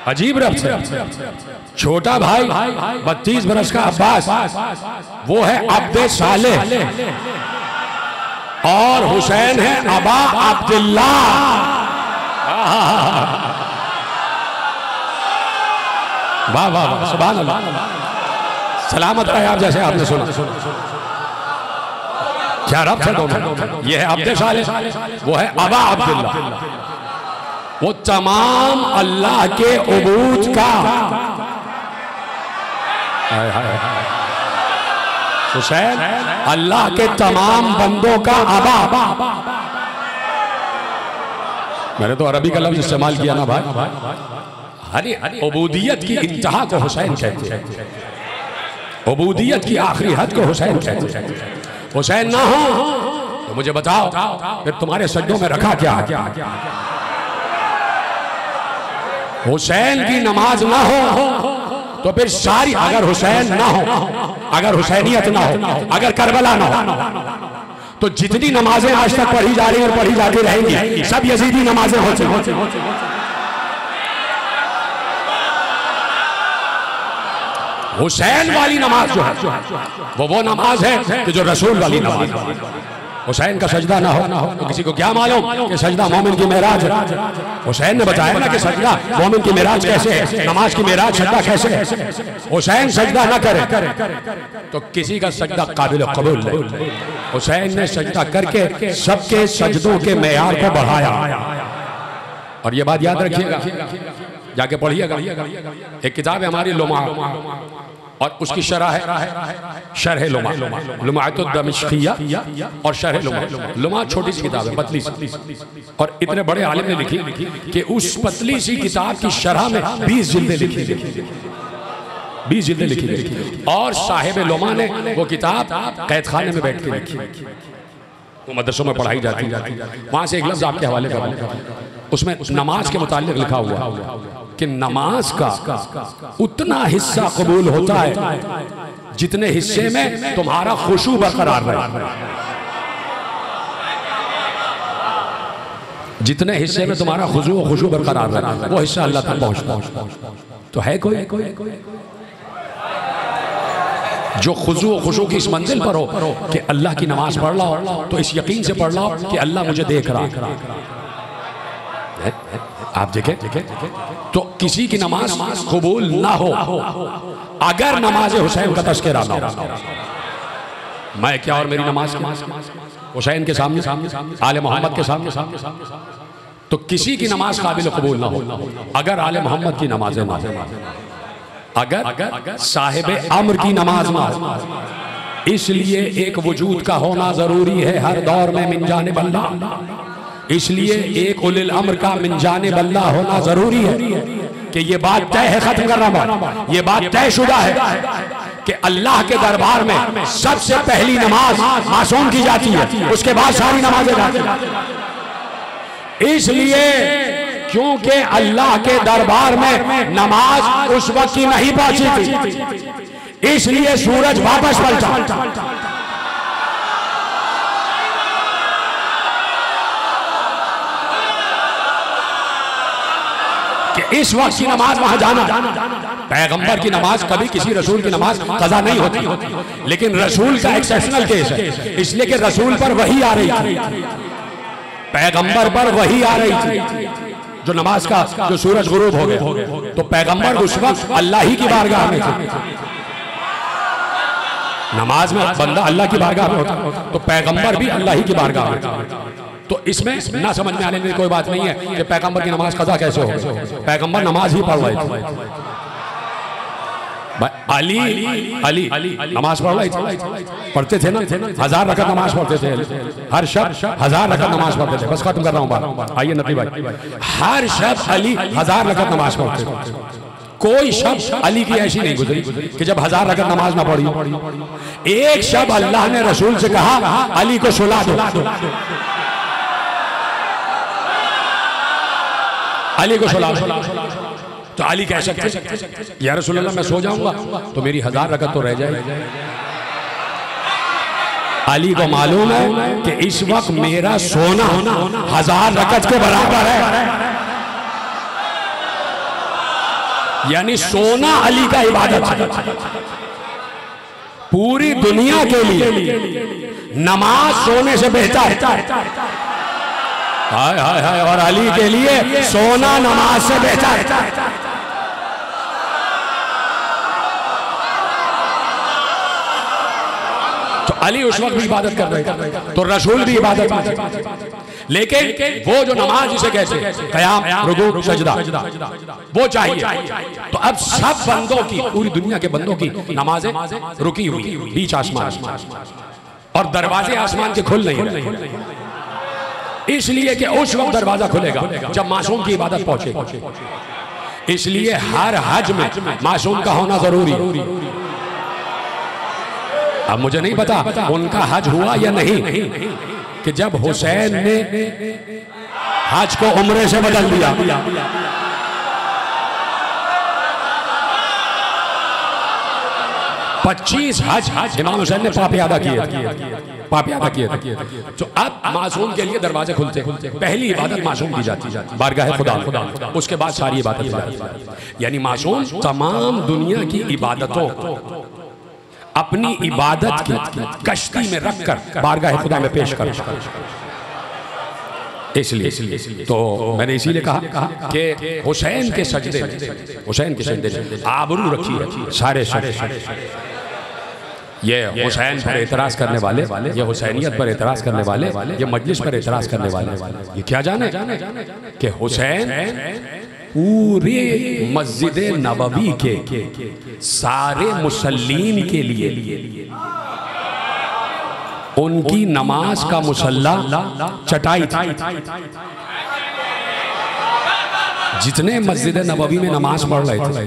अजीब रब्त है। छोटा भाई 32 बरस का अब्बास, वो है अब्दे सालेह, और हुसैन है अबा अब्दुल्ला। वाह वाह वाह, सुभान अल्लाह, सलामत रहे आप जैसे आपने सुना। क्या रब्त है दोनों? ये है अब्दे सालेह, वो है अबा अब्दुल्ला। वो तमाम अल्लाह के उबूद का हुसैन अल्लाह के तमाम बंदों का अबा। मैंने तो अरबी का लफ्ज इस्तेमाल किया ना भाई। अरे उबूदियत की इंतहा को हुसैन कहते हैं, उबूदियत की आखिरी हद को हुसैन कहते हैं। हुसैन ना हो तो मुझे बताओ फिर तुम्हारे सज्जों में रखा क्या? हुसैन की नमाज ना हो तो फिर सारी, अगर हुसैन ना हो, अगर हुसैनियत ना हो, अगर करबला ना हो, तो जितनी नमाजें आज तक पढ़ी जा रही और पढ़ी जाती रहेंगी सब यजीदी नमाजें होती। हुसैन वाली नमाज जो है वो नमाज है कि जो रसूल वाली नमाज। हुसैन का सजदा ना हो तो किसी को क्या मालूम कि सजदा मोमिन की मेराज है। हुसैन ने बताया ना कि सजदा मोमिन की मेराज कैसे है, नमाज की मेराज सजदा कैसे है। हुसैन सजदा ना करे तो किसी का सजदा काबिल कबूल नहीं। हुसैन ने सजदा करके सबके सजदों के मेयार को बढ़ाया। और ये बात याद रखिएगा, जाके पढ़िएगा। एक किताब है हमारी लुमा, और उसकी शरह है शरह लुमा, लुमाअतुद दमिश्किया और शरह लुमा। लुमा छोटी सी किताब है, पतली सी, और इतने बड़े आलिम ने लिखी कि उस पतली सी किताब की शरह में 20 जिल्दें लिखी, 20 जिल्दें लिखी। और साहिब लुमा ने वो किताब कैद खाने में बैठ के लिखी। वो मदरसों में पढ़ाई जाती है। वहां से एक लफ्ज आपके हवाले कर, उसमें नमाज के मुताल्लिक लिखा हुआ कि नमाज का उतना हिस्सा कबूल होता है जितने हिस्से में तुम्हारा खुशू बरकरार रहे। जितने हिस्से में तुम्हारा खुशू बरकरार रहे, वो हिस्सा अल्लाह तक पहुंचता। तो है कोई जो खुशू की इस मंजिल पर हो कि अल्लाह की नमाज पढ़ लो तो इस यकीन से पढ़ लो कि अल्लाह मुझे देख रहा है। आप देखें तो किसी की नमाज कबूल ना हो अगर नमाज हुसैन का तज़किरा ना हो। मैं क्या और मेरी नमाज हुसैन के सामने, आले मोहम्मद के सामने, तो किसी की नमाज काबिल कबूल ना हो अगर आले मोहम्मद की नमाज़ें ना हो, अगर साहिब अम्र की नमाज ना हो। इसलिए एक वजूद का होना जरूरी है हर दौर में मिन जानिब अल्लाह। इसलिए एक उलिल अम्र का मिन जानिब अल्लाह होना जरूरी है कि ये बात तय है, खत्म कर रहा हूं, ये बात तयशुदा है कि अल्लाह के दरबार में सबसे पहली नमाज मासूम की जाती है, उसके बाद सारी नमाजें जाती हैं। इसलिए क्योंकि अल्लाह के दरबार में नमाज उस वक्त की नहीं पहुंची थी, इसलिए सूरज वापस पलटा। इस वक्त की नमाज वहां जाना, पैगंबर की नमाज कभी किसी रसूल की नमाज कज़ा नहीं होती, लेकिन रसूल का एक्सेप्शनल केस है, इसलिए कि रसूल पर वही आ रही थी, पैगंबर पर वही आ रही थी। जो नमाज का जो सूरज गुरूब हो गया तो पैगंबर उस वक्त अल्लाह ही की बारगाह में थे। नमाज में बंदा अल्लाह की बारगाह में होता, तो पैगंबर भी अल्लाह ही की बारगाह में। तो इसमें ना समझ में आने की कोई बात नहीं है कि पैगंबर की नमाज कज़ा कैसे हो, पैगंबर नमाज ही पढ़ रहे थे। अली नमाज पढ़ रहे थे, पढ़ते थे ना, 1000 रकअत नमाज पढ़ते थे, हर शख्स 1000 रकअत नमाज पढ़ते थे। बस खत्म कर रहा हूँ बात, आइए नबी भाई, हर शख्स अली 1000 रकअत नमाज पढ़ते थे। कोई शब्द अली की ऐसी नहीं गुजरी कि जब 1000 रकअत नमाज ना पढ़ी। एक शब्द अल्लाह ने रसूल से कहा, अली को सुला दो, अली को सुला दो। तो अली कह सकते या रसूल अल्लाह मैं सो जाऊंगा तो मेरी 1000 रकअत तो रह जाएगी। अली को मालूम है कि इस वक्त मेरा सोना 1000 रकअत के बराबर है, यानी सोना अली का इबादत है। पूरी दुनिया के लिए नमाज सोने से बेहतर है, हाय हाय हाय, और अली के लिए सोना नमाज से बेहतर है। तो अली उस वक्त भी इबादत कर रहे थे, तो रसूल भी इबादत में थे, लेकिन वो जो नमाज जिसे कहते हैं क़याम, रुकू, सजदा, वो चाहिए। तो अब सब बंदों की, पूरी दुनिया के बंदों की नमाजें रुकी हुई बीच आसमान, और दरवाजे आसमान के खुल नहीं रहे, इसलिए कि उस वक्त दरवाजा खुलेगा जब मासूम की इबादत पहुंचे। इसलिए हर हज में मासूम का होना जरूरी। अब मुझे नहीं पता उनका हज हुआ या नहीं, कि जब हुसैन ने हज को उम्रे से बदल दिया, पच्चीस हज इमाम हुसैन ने पाप यादा किए थे। तो अब मासूम के लिए दरवाजे खुलते, पहली इबादत मासूम की जाती बारगाह खुदा, उसके बाद सारी इबादत की जाती। यानी मासूम तमाम दुनिया की इबादतों अपनी इबादत की कश्ती में रखकर बारगाह खुदा में पेश कर। इसलिए तो मैंने इसीलिए कहा कि हुसैन के सजदे आबरू रखी है सारे। ये हुसैन पर एतराज करने वाले, ये हुसैनियत पर एतराज करने वाले, ये मजलिस पर एतराज करने वाले, ये क्या जाने कि हुसैन पूरे मस्जिद नबवी के सारे मुसल्लीन के लिए उनकी नमाज का मुसल्ला चटाई थी। जितने मस्जिद नबवी में नमाज पढ़ रहे थे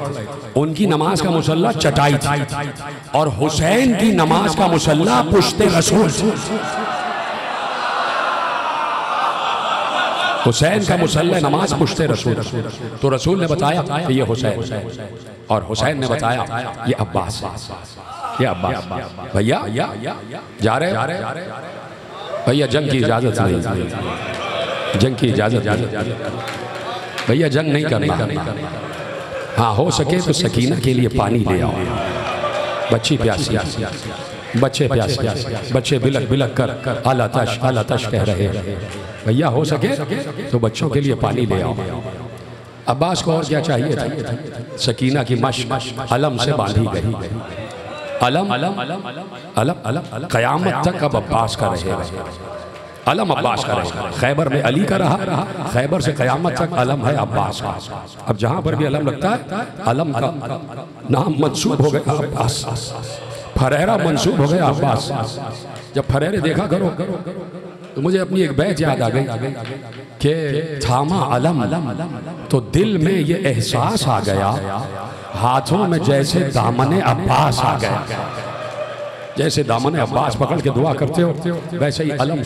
उनकी नमाज का मुसल्ला चटाई थी, और हुसैन की नमाज का मुसल्ला पुश्ते रसूल। हुसैन का मुसल्ला नमाज पुश्ते रसूल। तो रसूल ने बताया कि ये हुसैन, और हुसैन ने बताया ये अब्बास, ये अब्बास। भैया जा रहे भैया, जंग की इजाजत नहीं, जंग की इजाजत भैया, जंग नहीं करना। हाँ, हो सके तो सकीना के लिए पानी ले आओ, बच्ची प्यासी, बच्चे प्यासे, बच्चे बिलक बिलक कर आला तश कह रहे हैं। भैया हो सके तो बच्चों के लिए पानी ले आओ। अब्बास को और क्या चाहिए था? सकीना की मश्क अलम से बांधी गई, अलम क़यामत तक अब अब्बास का रहेगा, अलम अब्बास का रहेगा। खैबर में अली का रहा, खैबर से क़यामत तक अलम है अब्बास का। अब जहाँ पर भी अलम लगता है, अलम का नाम मंसूब हो गया अब्बास, फरेरा मंसूब हो गया अब्बास। जब फरेरे देखा करो तो मुझे अपनी एक बैत याद आ गई कि थामा अलम तो दिल में ये एहसास आ गया, हाथों में जैसे दामने अब्बास आ गया। जैसे दामन अब्बास पकड़ के दुआ करते हो वैसे ही अलम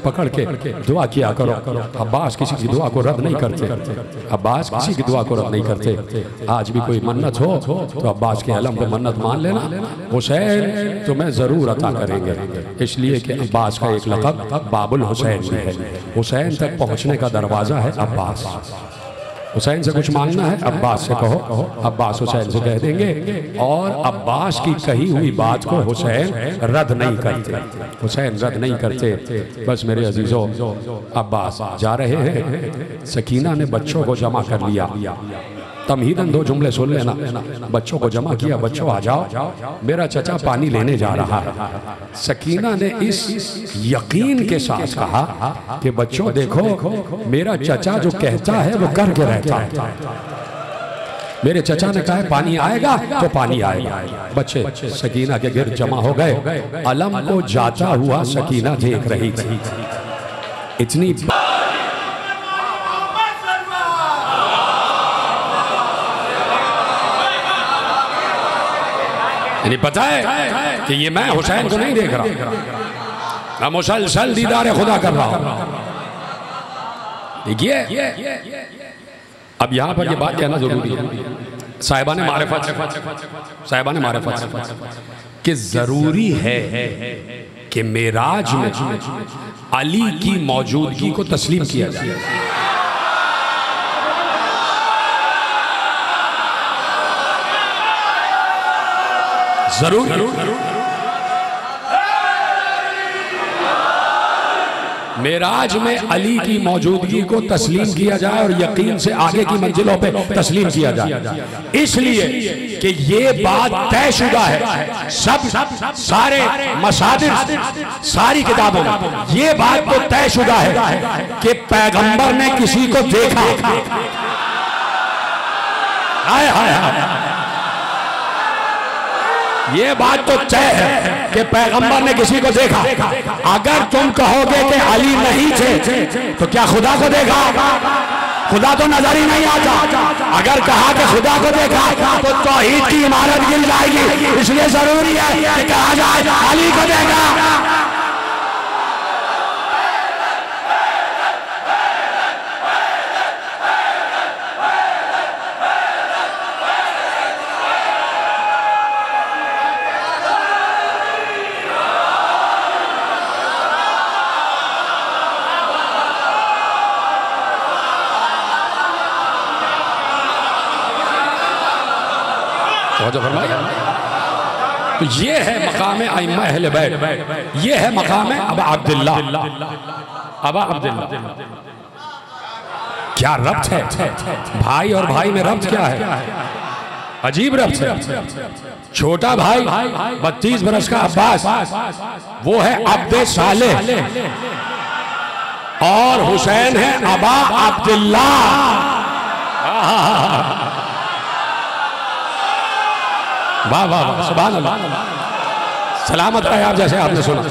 पकड़ के दुआ किया करो। अब्बास किसी की दुआ को रद्द नहीं करते, अब्बास किसी की दुआ को रद्द नहीं करते। आज भी कोई मन्नत हो तो अब्बास के अलम पे मन्नत मान लेना, हुसैन तुम्हें जरूर अता करेंगे। इसलिए कि अब्बास का एक लक़ब बाबुल हुसैन भी है। हुसैन तक पहुंचने का दरवाजा है अब्बास। हुसैन से कुछ मांगना है अब्बास से कहो, अब्बास हुसैन से कह देंगे। और अब्बास की कही हुई बात को हुसैन रद्द नहीं करते, हुसैन रद्द नहीं करते। बस मेरे अजीजों, अब्बास जा रहे हैं, सकीना ने बच्चों को जमा कर लिया। तमहीदन दो जुमले सुन लेना। बच्चों को जमा किया, बच्चों आ जाओ, मेरा चचा पानी लेने जा रहा है। सकीना ने इस यकीन के साथ कहा कि बच्चों देखो, मेरा चचा जो कहता है वो करके रहता है। मेरे चचा ने कहा है पानी आएगा तो पानी आएगा। बच्चे सकीना के गिर्द जमा हो गए। अलम को जाता हुआ सकीना देख रही थी। इतनी नहीं पता है कि ये मैं हुसैन को नहीं देख रहा, मैं मुसलसल दीदार खुदा कर रहा हूं। देखिए अब यहां पर ये बात कहना जरूरी है। साहिबान मारिफत कि जरूरी है कि मेराज में अली की मौजूदगी को तस्लीम किया जाए। जरूर मेराज में अली की मौजूदगी को तस्लीम किया जाए और यकीन से आगे की मंजिलों पे तस्लीम किया जाए। इसलिए कि ये बात तयशुदा है, सब सारे मसादिर सारी किताबों में ये बात तो तयशुदा है कि पैगंबर ने किसी को देखा। हाय हाय हाय, ये बात तो तय है कि पैगंबर ने किसी को देखा। अगर तुम कहोगे कि अली नहीं थे तो क्या खुदा को देखा? खुदा तो नजर ही नहीं आता। अगर कहा कि खुदा को देखा तो तौहीद की इमारत गिर जाएगी। इसलिए जरूरी है कि कहा जाए अली को देखा। तो ये है मकाम अइम्मा अहले बैत, ये है मकाम अबा अब्दुल्लाह। अबा अब्दुल्लाह क्या रब्त है? भाई और भाई में रब्त क्या है? अजीब रब्त है। छोटा भाई 32 बरस का अब्बास, वो है अब्दे सालेह, और हुसैन है अबा अब्दुल्लाह। वाह वाह वाह, सुभान अल्लाह, सलामत रहे आप जैसे आपने सुना।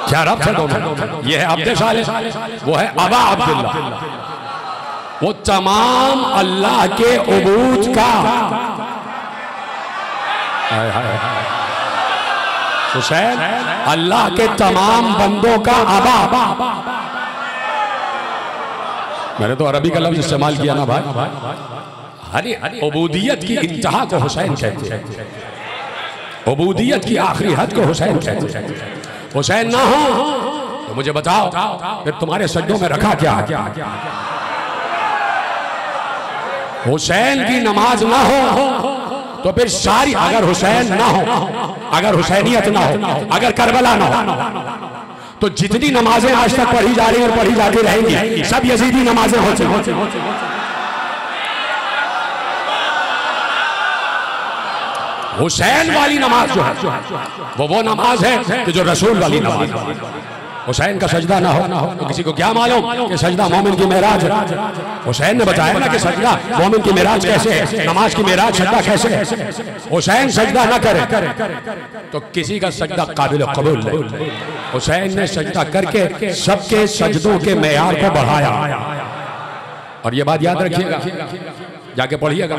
क्या रब्त है दोनों? ये है अब्दे सालेह, वो है अबा अब्दुल्लाह। वो तमाम अल्लाह के उबूद का हुसैन अल्लाह के तमाम बंदों का अबा। मैंने तो अरबी का लफ्ज इस्तेमाल किया ना भाई। अरे उबूदियत की इंतहा को हुसैन कहते हैं, उबूदियत की आखिरी हद को हुसैन कहते हैं। हुसैन ना हो तो मुझे बताओ फिर तुम्हारे सज्जों में रखा क्या? हुसैन की नमाज ना हो तो फिर सारी, अगर हुसैन ना हो, अगर हुसैनियत ना हो, अगर करबला ना हो, तो जितनी नमाजें आज तक पढ़ी जा रही और पढ़ी जाती रहेंगी सब यजीदी नमाजें होती। हुसैन वाली नमाज जो है वो नमाज है कि जो रसूल वाली नमाज है। हुसैन का सजदा ना हो तो किसी को क्या मालूम कि सजदा मोमिन की मेराज है। हुसैन ने बताया ना कि सजदा मोमिन की मेराज कैसे है, नमाज की मेराज सजदा कैसे है। हुसैन सजदा ना करे तो किसी का सजदा काबिल कबूल नहीं। हुसैन ने सजदा करके सबके सजदों के मेयार को बढ़ाया। और ये बात याद रखिएगा, जाके पढ़िएगा।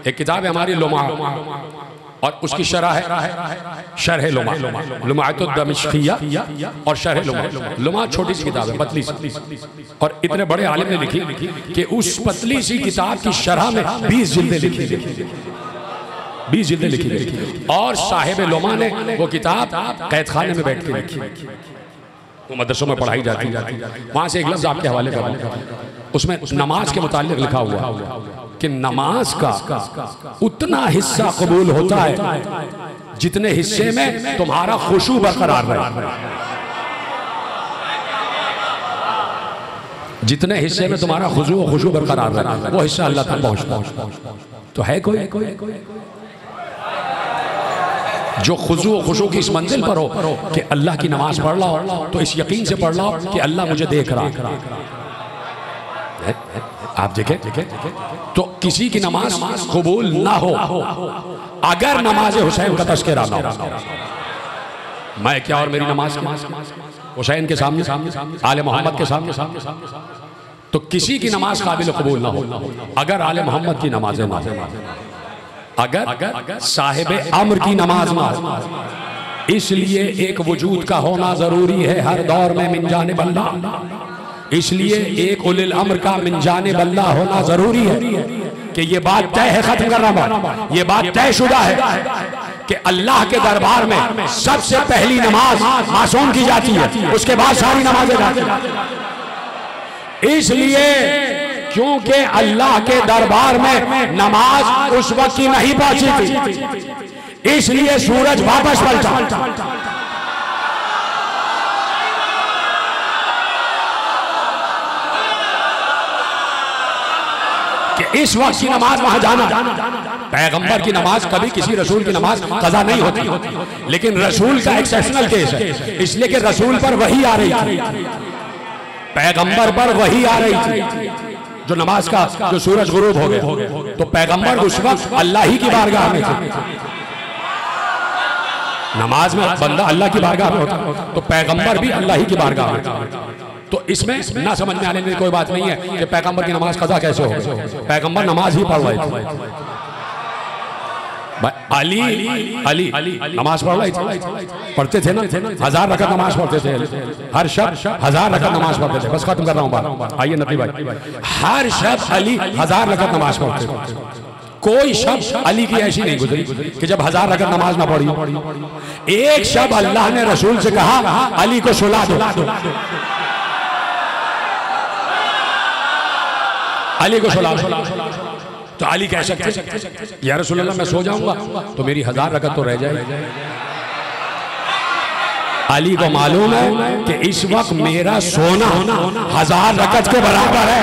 एक किताब है हमारी लुमा, और उसकी शरह है शरह लुमा, लुमाअतुद दमिश्किया और शरह लुमा। लुमा छोटी सी किताब है, पतली सी, और इतने बड़े आलिम ने लिखी कि उस पतली सी किताब की शरह में 20 जिल्दें लिखी, 20 जिल्दें लिखी गई। और साहिब लुमा ने वो किताब कैद खाने में बैठ के लिखी, वो मदरसों में पढ़ाई जाती है। वहां से एक लफ्ज आपके हवाले कर, उसमें नमाज के मुताल्लिक लिखा हुआ कि नमाज का उतना हिस्सा कबूल होता है जितने हिस्से में तुम्हारा खुशू बरकरार रहे, जितने हिस्से में तुम्हारा खुशू बरकरार रहे, वो हिस्सा अल्लाह तक पहुंचता। तो है कोई जो खुशू की इस मंजिल पर हो कि अल्लाह की नमाज पढ़ रहा हो तो इस यकीन से पढ़ रहा हो कि अल्लाह मुझे देख रहा है। आप देखें तो किसी की नमाज कबूल ना हो अगर नमाज हुसैन का तज़किरा ना हो। मैं क्या और मेरी नमाज हुसैन के सामने, आले मोहम्मद के सामने, तो किसी की नमाज काबिल कबूल ना हो अगर आले मोहम्मद की नमाज ना हो, अगर साहिब अम्र की नमाज ना हो। इसलिए एक वजूद का होना जरूरी है हर दौर में मिन जानिब अल्लाह। इसलिए एक उलिल अम्र का मिन जानिब अल्लाह होना जरूरी है कि ये बात तय है, खत्म कर रहा हूं, ये बात तयशुदा है कि अल्लाह के दरबार में सबसे पहली नमाज मासूम की जाती है, उसके बाद सारी नमाजें जाती हैं। इसलिए क्योंकि अल्लाह के दरबार में नमाज उस वक्त की नहीं पहुंची थी, इसलिए सूरज वापस पलटा। कि इस वक्त की नमाज वहां जाना, पैगंबर की नमाज कभी किसी रसूल की नमाज कज़ा नहीं होती, लेकिन रसूल का एक्सेप्शनल केस है, इसलिए कि रसूल पर वही आ रही थी, पैगंबर पर वही आ रही थी। जो नमाज का जो सूरज गुरूब हो गया तो पैगंबर उस वक्त अल्लाह ही की बारगाह में थे। नमाज में बंदा अल्लाह की बारगाह में होता तो पैगंबर भी अल्लाह ही की बारगाह में। तो इसमें ना समझ में आने की कोई बात नहीं है कि पैगंबर की नमाज कज़ा कैसे हो, पैगंबर नमाज ही पढ़ रहे थे। अली नमाज पढ़ रही थी, पढ़ते थे ना, 1000 रकअत नमाज पढ़ते थे, हर शब 1000 रकअत नमाज पढ़ते थे। बस खत्म कर रहा हूँ बात, आइए नबी भाई, हर शब अली 1000 रकअत नमाज पढ़ते थे। कोई शब अली की ऐसी नहीं गुजरी कि जब 1000 रकअत नमाज ना पढ़ी। एक शब अल्लाह ने रसूल से कहा अली को सुला दो, अली को सुला दो। तो अली कह सकते या रसूल अल्लाह मैं सो जाऊंगा तो मेरी 1000 रकअत तो रह जाएगी। अली को मालूम है कि इस वक्त मेरा सोना 1000 रकअत के बराबर है,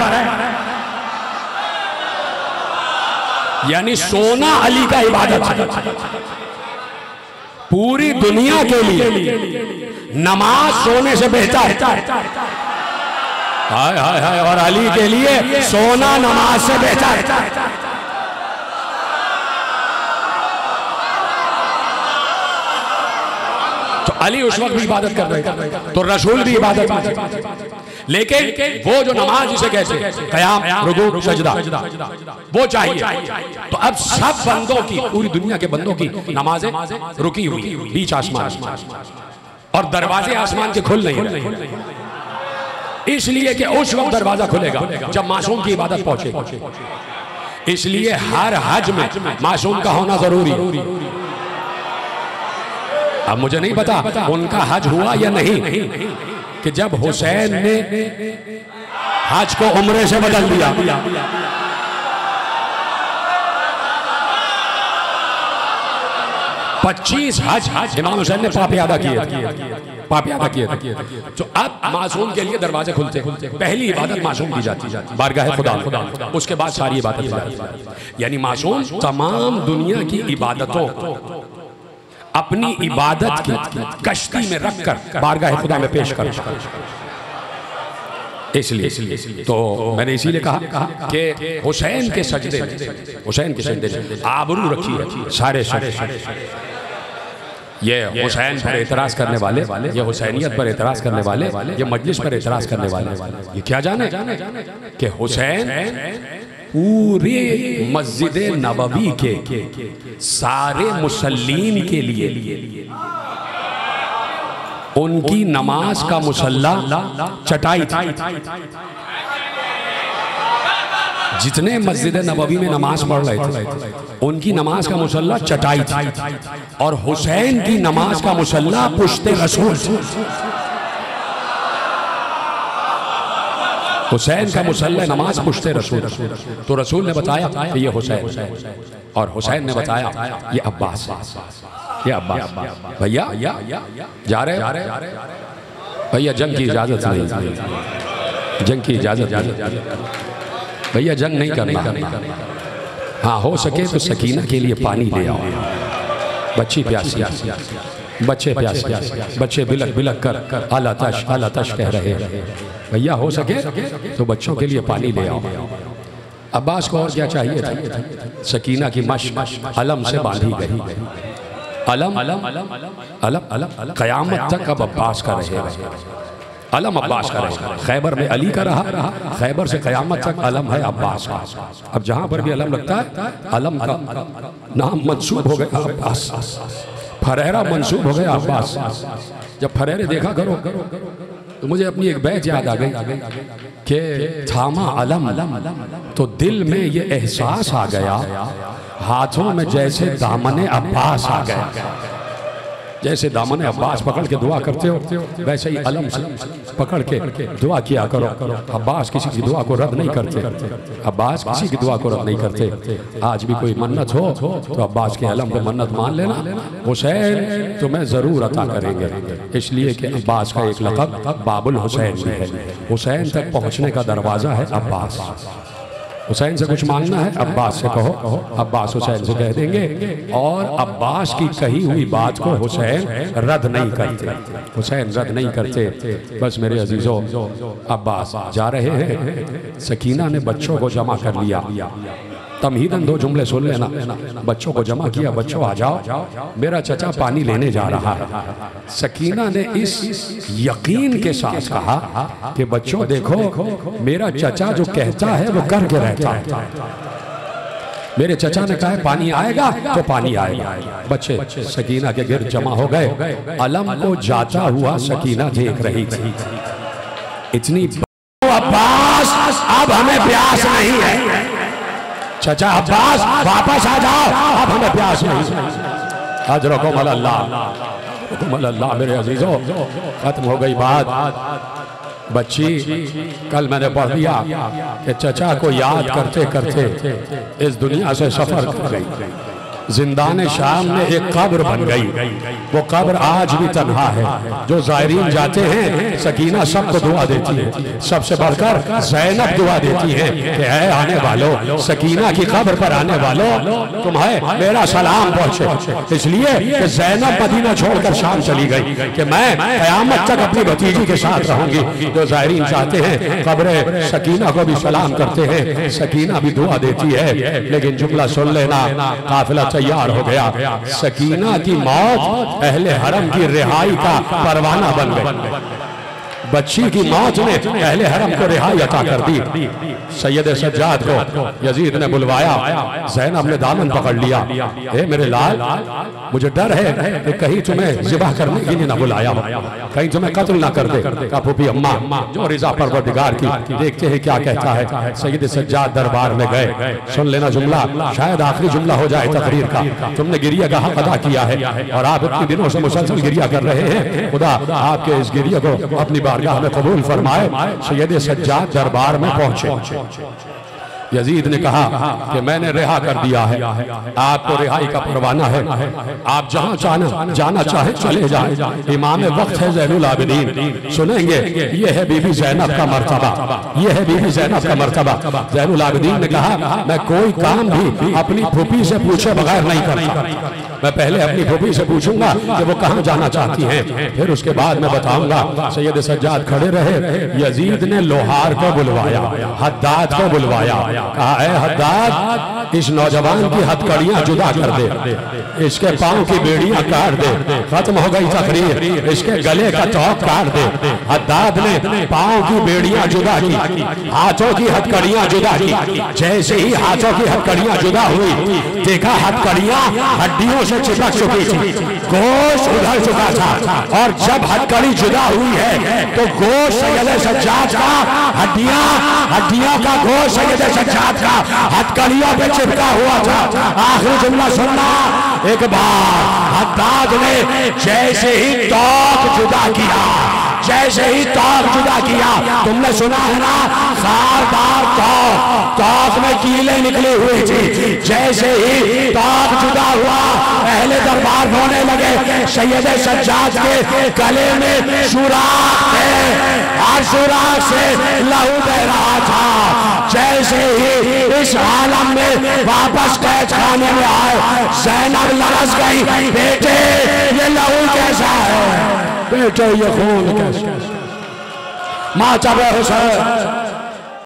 यानी सोना अली का इबादत है। पूरी दुनिया के लिए नमाज सोने से बेहतर है, हाय हाय हाय, और अली के लिए सोना नमाज से बेहतर है। तो अली उस वक्त भी इबादत कर रहे थे, तो रसूल भी इबादत में थे। लेकिन वो जो नमाज जिसे कहते हैं क़याम, रुकू, सजदा, वो चाहिए। तो अब सब बंदों की, पूरी दुनिया के बंदों की नमाजें रुकी हुई बीच आसमान, और दरवाजे आसमान के खुल नहीं रहे, इसलिए कि उस वक्त दरवाजा खुलेगा जब मासूम की इबादत पहुंचे। इसलिए हर हज में मासूम का होना जरूरी। अब मुझे नहीं पता उनका हज हुआ या नहीं, कि जब हुसैन ने हज को उम्रे से बदल दिया, पच्चीस हज इमाम हुसैन ने पाप यादा किए थे। तो अब मासूम के लिए दरवाजे खुलते, पहली इबादत मासूम की जाती बारगाह खुदा, उसके बाद सारी इबादत। यानी मासूम तमाम दुनिया की इबादतों अपनी इबादत की कश्ती में रखकर बारगाह खुदा में पेश कर। इसलिए तो मैंने इसीलिए कहा कि हुसैन के सजदे आबरू रखी है सारे ये हुसैन पर एतराज करने वाले, ये हुसैनियत पर एतराज करने वाले, ये मजलिस पर एतराज करने वाले, ये क्या जाने कि हुसैन पूरे मस्जिद नबवी के सारे मुसल्लीन के लिए उनकी नमाज का मुसल्ला चटाई थी। जितने मस्जिद नबवी में नमाज पढ़ रहे थे उनकी नमाज का मुसल्ला चटाई थी, और हुसैन की नमाज का मुसल्ला पुश्ते रसूल। हुसैन का मुसल्ला नमाज पुश्ते रसूल। तो रसूल ने बताया कि ये हुसैन, और हुसैन ने बताया ये अब्बास, ये अब्बास। भैया जा रहे भैया, जंग की इजाजत नहीं, जंग की इजाजत भैया, जंग नहीं करना। हाँ, हो सके तो सकीना के लिए पानी ले आओ। बच्ची प्यासी, बच्चे प्यासे, बच्चे बिलक बिलक कर आला तश कह रहे हैं। भैया हो सके तो बच्चों के लिए पानी ले आओ। अब्बास को और क्या चाहिए था? सकीना की मश्क अलम से बांधी गई। अलम अलम अलम अलम कयामत तक अब अब्बास का रहेगा। अलम अब्बास का रहेगा। खैबर में अली का रहा, खैबर से कयामत तक अलम है अब्बास का। अब जहां पर भी अलम लगता है, अलम का नाम मंसूब हो गया अब्बास। फरेरा मंसूब हो गया अब्बास। जब फरेरे देखा करो तो मुझे अपनी एक बैत याद आ गई कि थामा अलम तो दिल में ये एहसास आ गया, हाथों में जैसे दामने अब्बास आ गया। जैसे दामन अब्बास पकड़ के दुआ करते हो, वैसे ही अलम से पकड़ के दुआ किया करो। अब्बास किसी की दुआ को रद्द नहीं करते, अब्बास किसी की दुआ को रद्द नहीं करते। आज भी कोई मन्नत हो तो अब्बास के अलम पे मन्नत मान लेना, हुसैन तुम्हें ज़रूर अता करेंगे। इसलिए कि अब्बास का एक लक़ब बाबुल हुसैन भी है। हुसैन तक पहुँचने का दरवाज़ा है अब्बास। हुसैन से कुछ मांगना है, अब्बास से कहो, अब्बास हुसैन से कह देंगे। और अब्बास की कही हुई बात को हुसैन रद्द नहीं करते, हुसैन रद्द नहीं करते। बस मेरे अजीजों, अब्बास जा रहे हैं। सकीना ने बच्चों को जमा कर लिया। तमहीदन दो जुमले सुन लेना। बच्चों को जमा किया, बच्चों आ जाओ, मेरा चचा पानी लेने जा रहा है। सकीना ने इस यकीन के साथ कहा कि बच्चों देखो, मेरा चचा जो कहता है वो करके रहता है। मेरे चचा ने कहा है पानी आएगा तो पानी आएगा। बच्चे सकीना के गिर्द जमा हो गए। अलम को जाता हुआ सकीना देख रही थी। इतनी अब्बास, अब हमें प्यास नहीं है। चचा अब्बास वापस आ जाओ, अब हमें प्यास नहीं। अजरकुम अल्लाह। मेरे अजीजों, खत्म हो गई बात। बच्ची कल मैंने पढ़ लिया कि चचा को याद करते करते इस दुनिया से सफर कर गई। जिंदान शाम में एक कब्र बन गई। वो कब्र आज भी तन्हा है। जो ज़ायरीन जाते हैं, सकीना सबको दुआ देती है। सबसे बढ़कर ज़ैनब दुआ देती है कि ऐ आने वालों, सकीना की कब्र पर आने वालों, तुम्हें मेरा सलाम पहुँचे। इसलिए कि ज़ैनब मदीना छोड़कर शाम चली गई कि मैं क़यामत तक अपनी भतीजी के साथ रहूंगी। जो ज़ायरीन चाहते हैं कब्र सकीना को भी सलाम करते हैं, सकीना भी दुआ देती है। लेकिन जुमला सुन लेना, काफिला तैयार हो गया। सकीना की मौत अहले हरम की रिहाई का परवाना बन गई। बच्ची की मौत ने अहले हरम को रिहाई अता कर दी। सैयद सज्जाद को यजीद ने बुलवाया। ज़ैनब ने दामन पकड़ लिया। ए मेरे लाल, मुझे डर है कि कहीं तुम्हें ज़िबह करने के लिए ना बुलाया हो, कहीं तुम्हें कत्ल ना कर दे। का फूफी अम्मा जो रिज़ा परवरदिगार की, देखते हैं क्या कहता है। सैयद सज्जाद दरबार में गए। सुन लेना जुमला, शायद आखिरी जुमला हो जाए तकरीर का। तुमने गिरिया का हक अदा किया है और आप इतने दिनों से मुसलसल गिरिया कर रहे हैं। खुदा आपके इस गिरिया को अपनी बारगाह में कबूल फरमाए। सैयद सज्जाद दरबार में पहुंचे। यजीद ने कहा कि मैंने रिहा कर दिया है, आपको रिहाई का परवाना है। आप जहां जाना चाहे चले जाए। इमाम वक्त है ज़ैनुल आबिदीन, सुनेंगे ये है बीबी ज़ैनब का मर्तबा, ये है बीबी ज़ैनब का मर्तबा। ज़ैनुल आबिदीन ने कहा मैं कोई काम भी अपनी फूफी से पूछे बगैर नहीं करता। मैं पहले अपनी फूफी से पूछूंगा कि वो कहाँ जाना चाहती हैं, फिर उसके बाद मैं बताऊंगा। सैयद सज्जाद खड़े रहे। यजीद ने लोहार को बुलवाया, हद्दाद को बुलवाया। कहा है हद्दाद, इस नौजवान की हथकड़ियां जुदा कर दे, इसके पांव की बेड़ियां काट दे, खत्म हो गई तकरीर, इसके गले का तौक काट दे। हद्दाद ने पांव की बेड़ियां जुदा की, हाथों की हथकड़ियां जुदा की। जैसे ही हाथों की हथकड़ियां जुदा हुई, देखा हथकड़ियां हड्डियों से चिपक चुकी थी, गोश्त उधर चुका था। और जब हथकड़ी जुदा हुई है तो गोश्त सैयद सज्जाद का, हड्डियों का गोश्त सैयद सज्जाद का हथकड़ियों पे चिपका हुआ था। आखिरी जुमला सुनना, एक बार हद्दाद ने जैसे ही तौक जुदा किया, जैसे ही तौक जुदा किया, तुमने सुना है ना, खारदार तौक में कीले निकली हुई थी। जैसे ही तौक जुदा हुआ, अहले दरबार रोने लगे। सैयद सज्जाद के गले में सुराख थे और सुराख से लहू बह रहा था। जैसे ही इस आलम में वापस कैद खाने में आए, ज़ैनब लरस गई, बेटे ये लहू कैसा है, बेटे ये खून कैसा, मातब हुसैन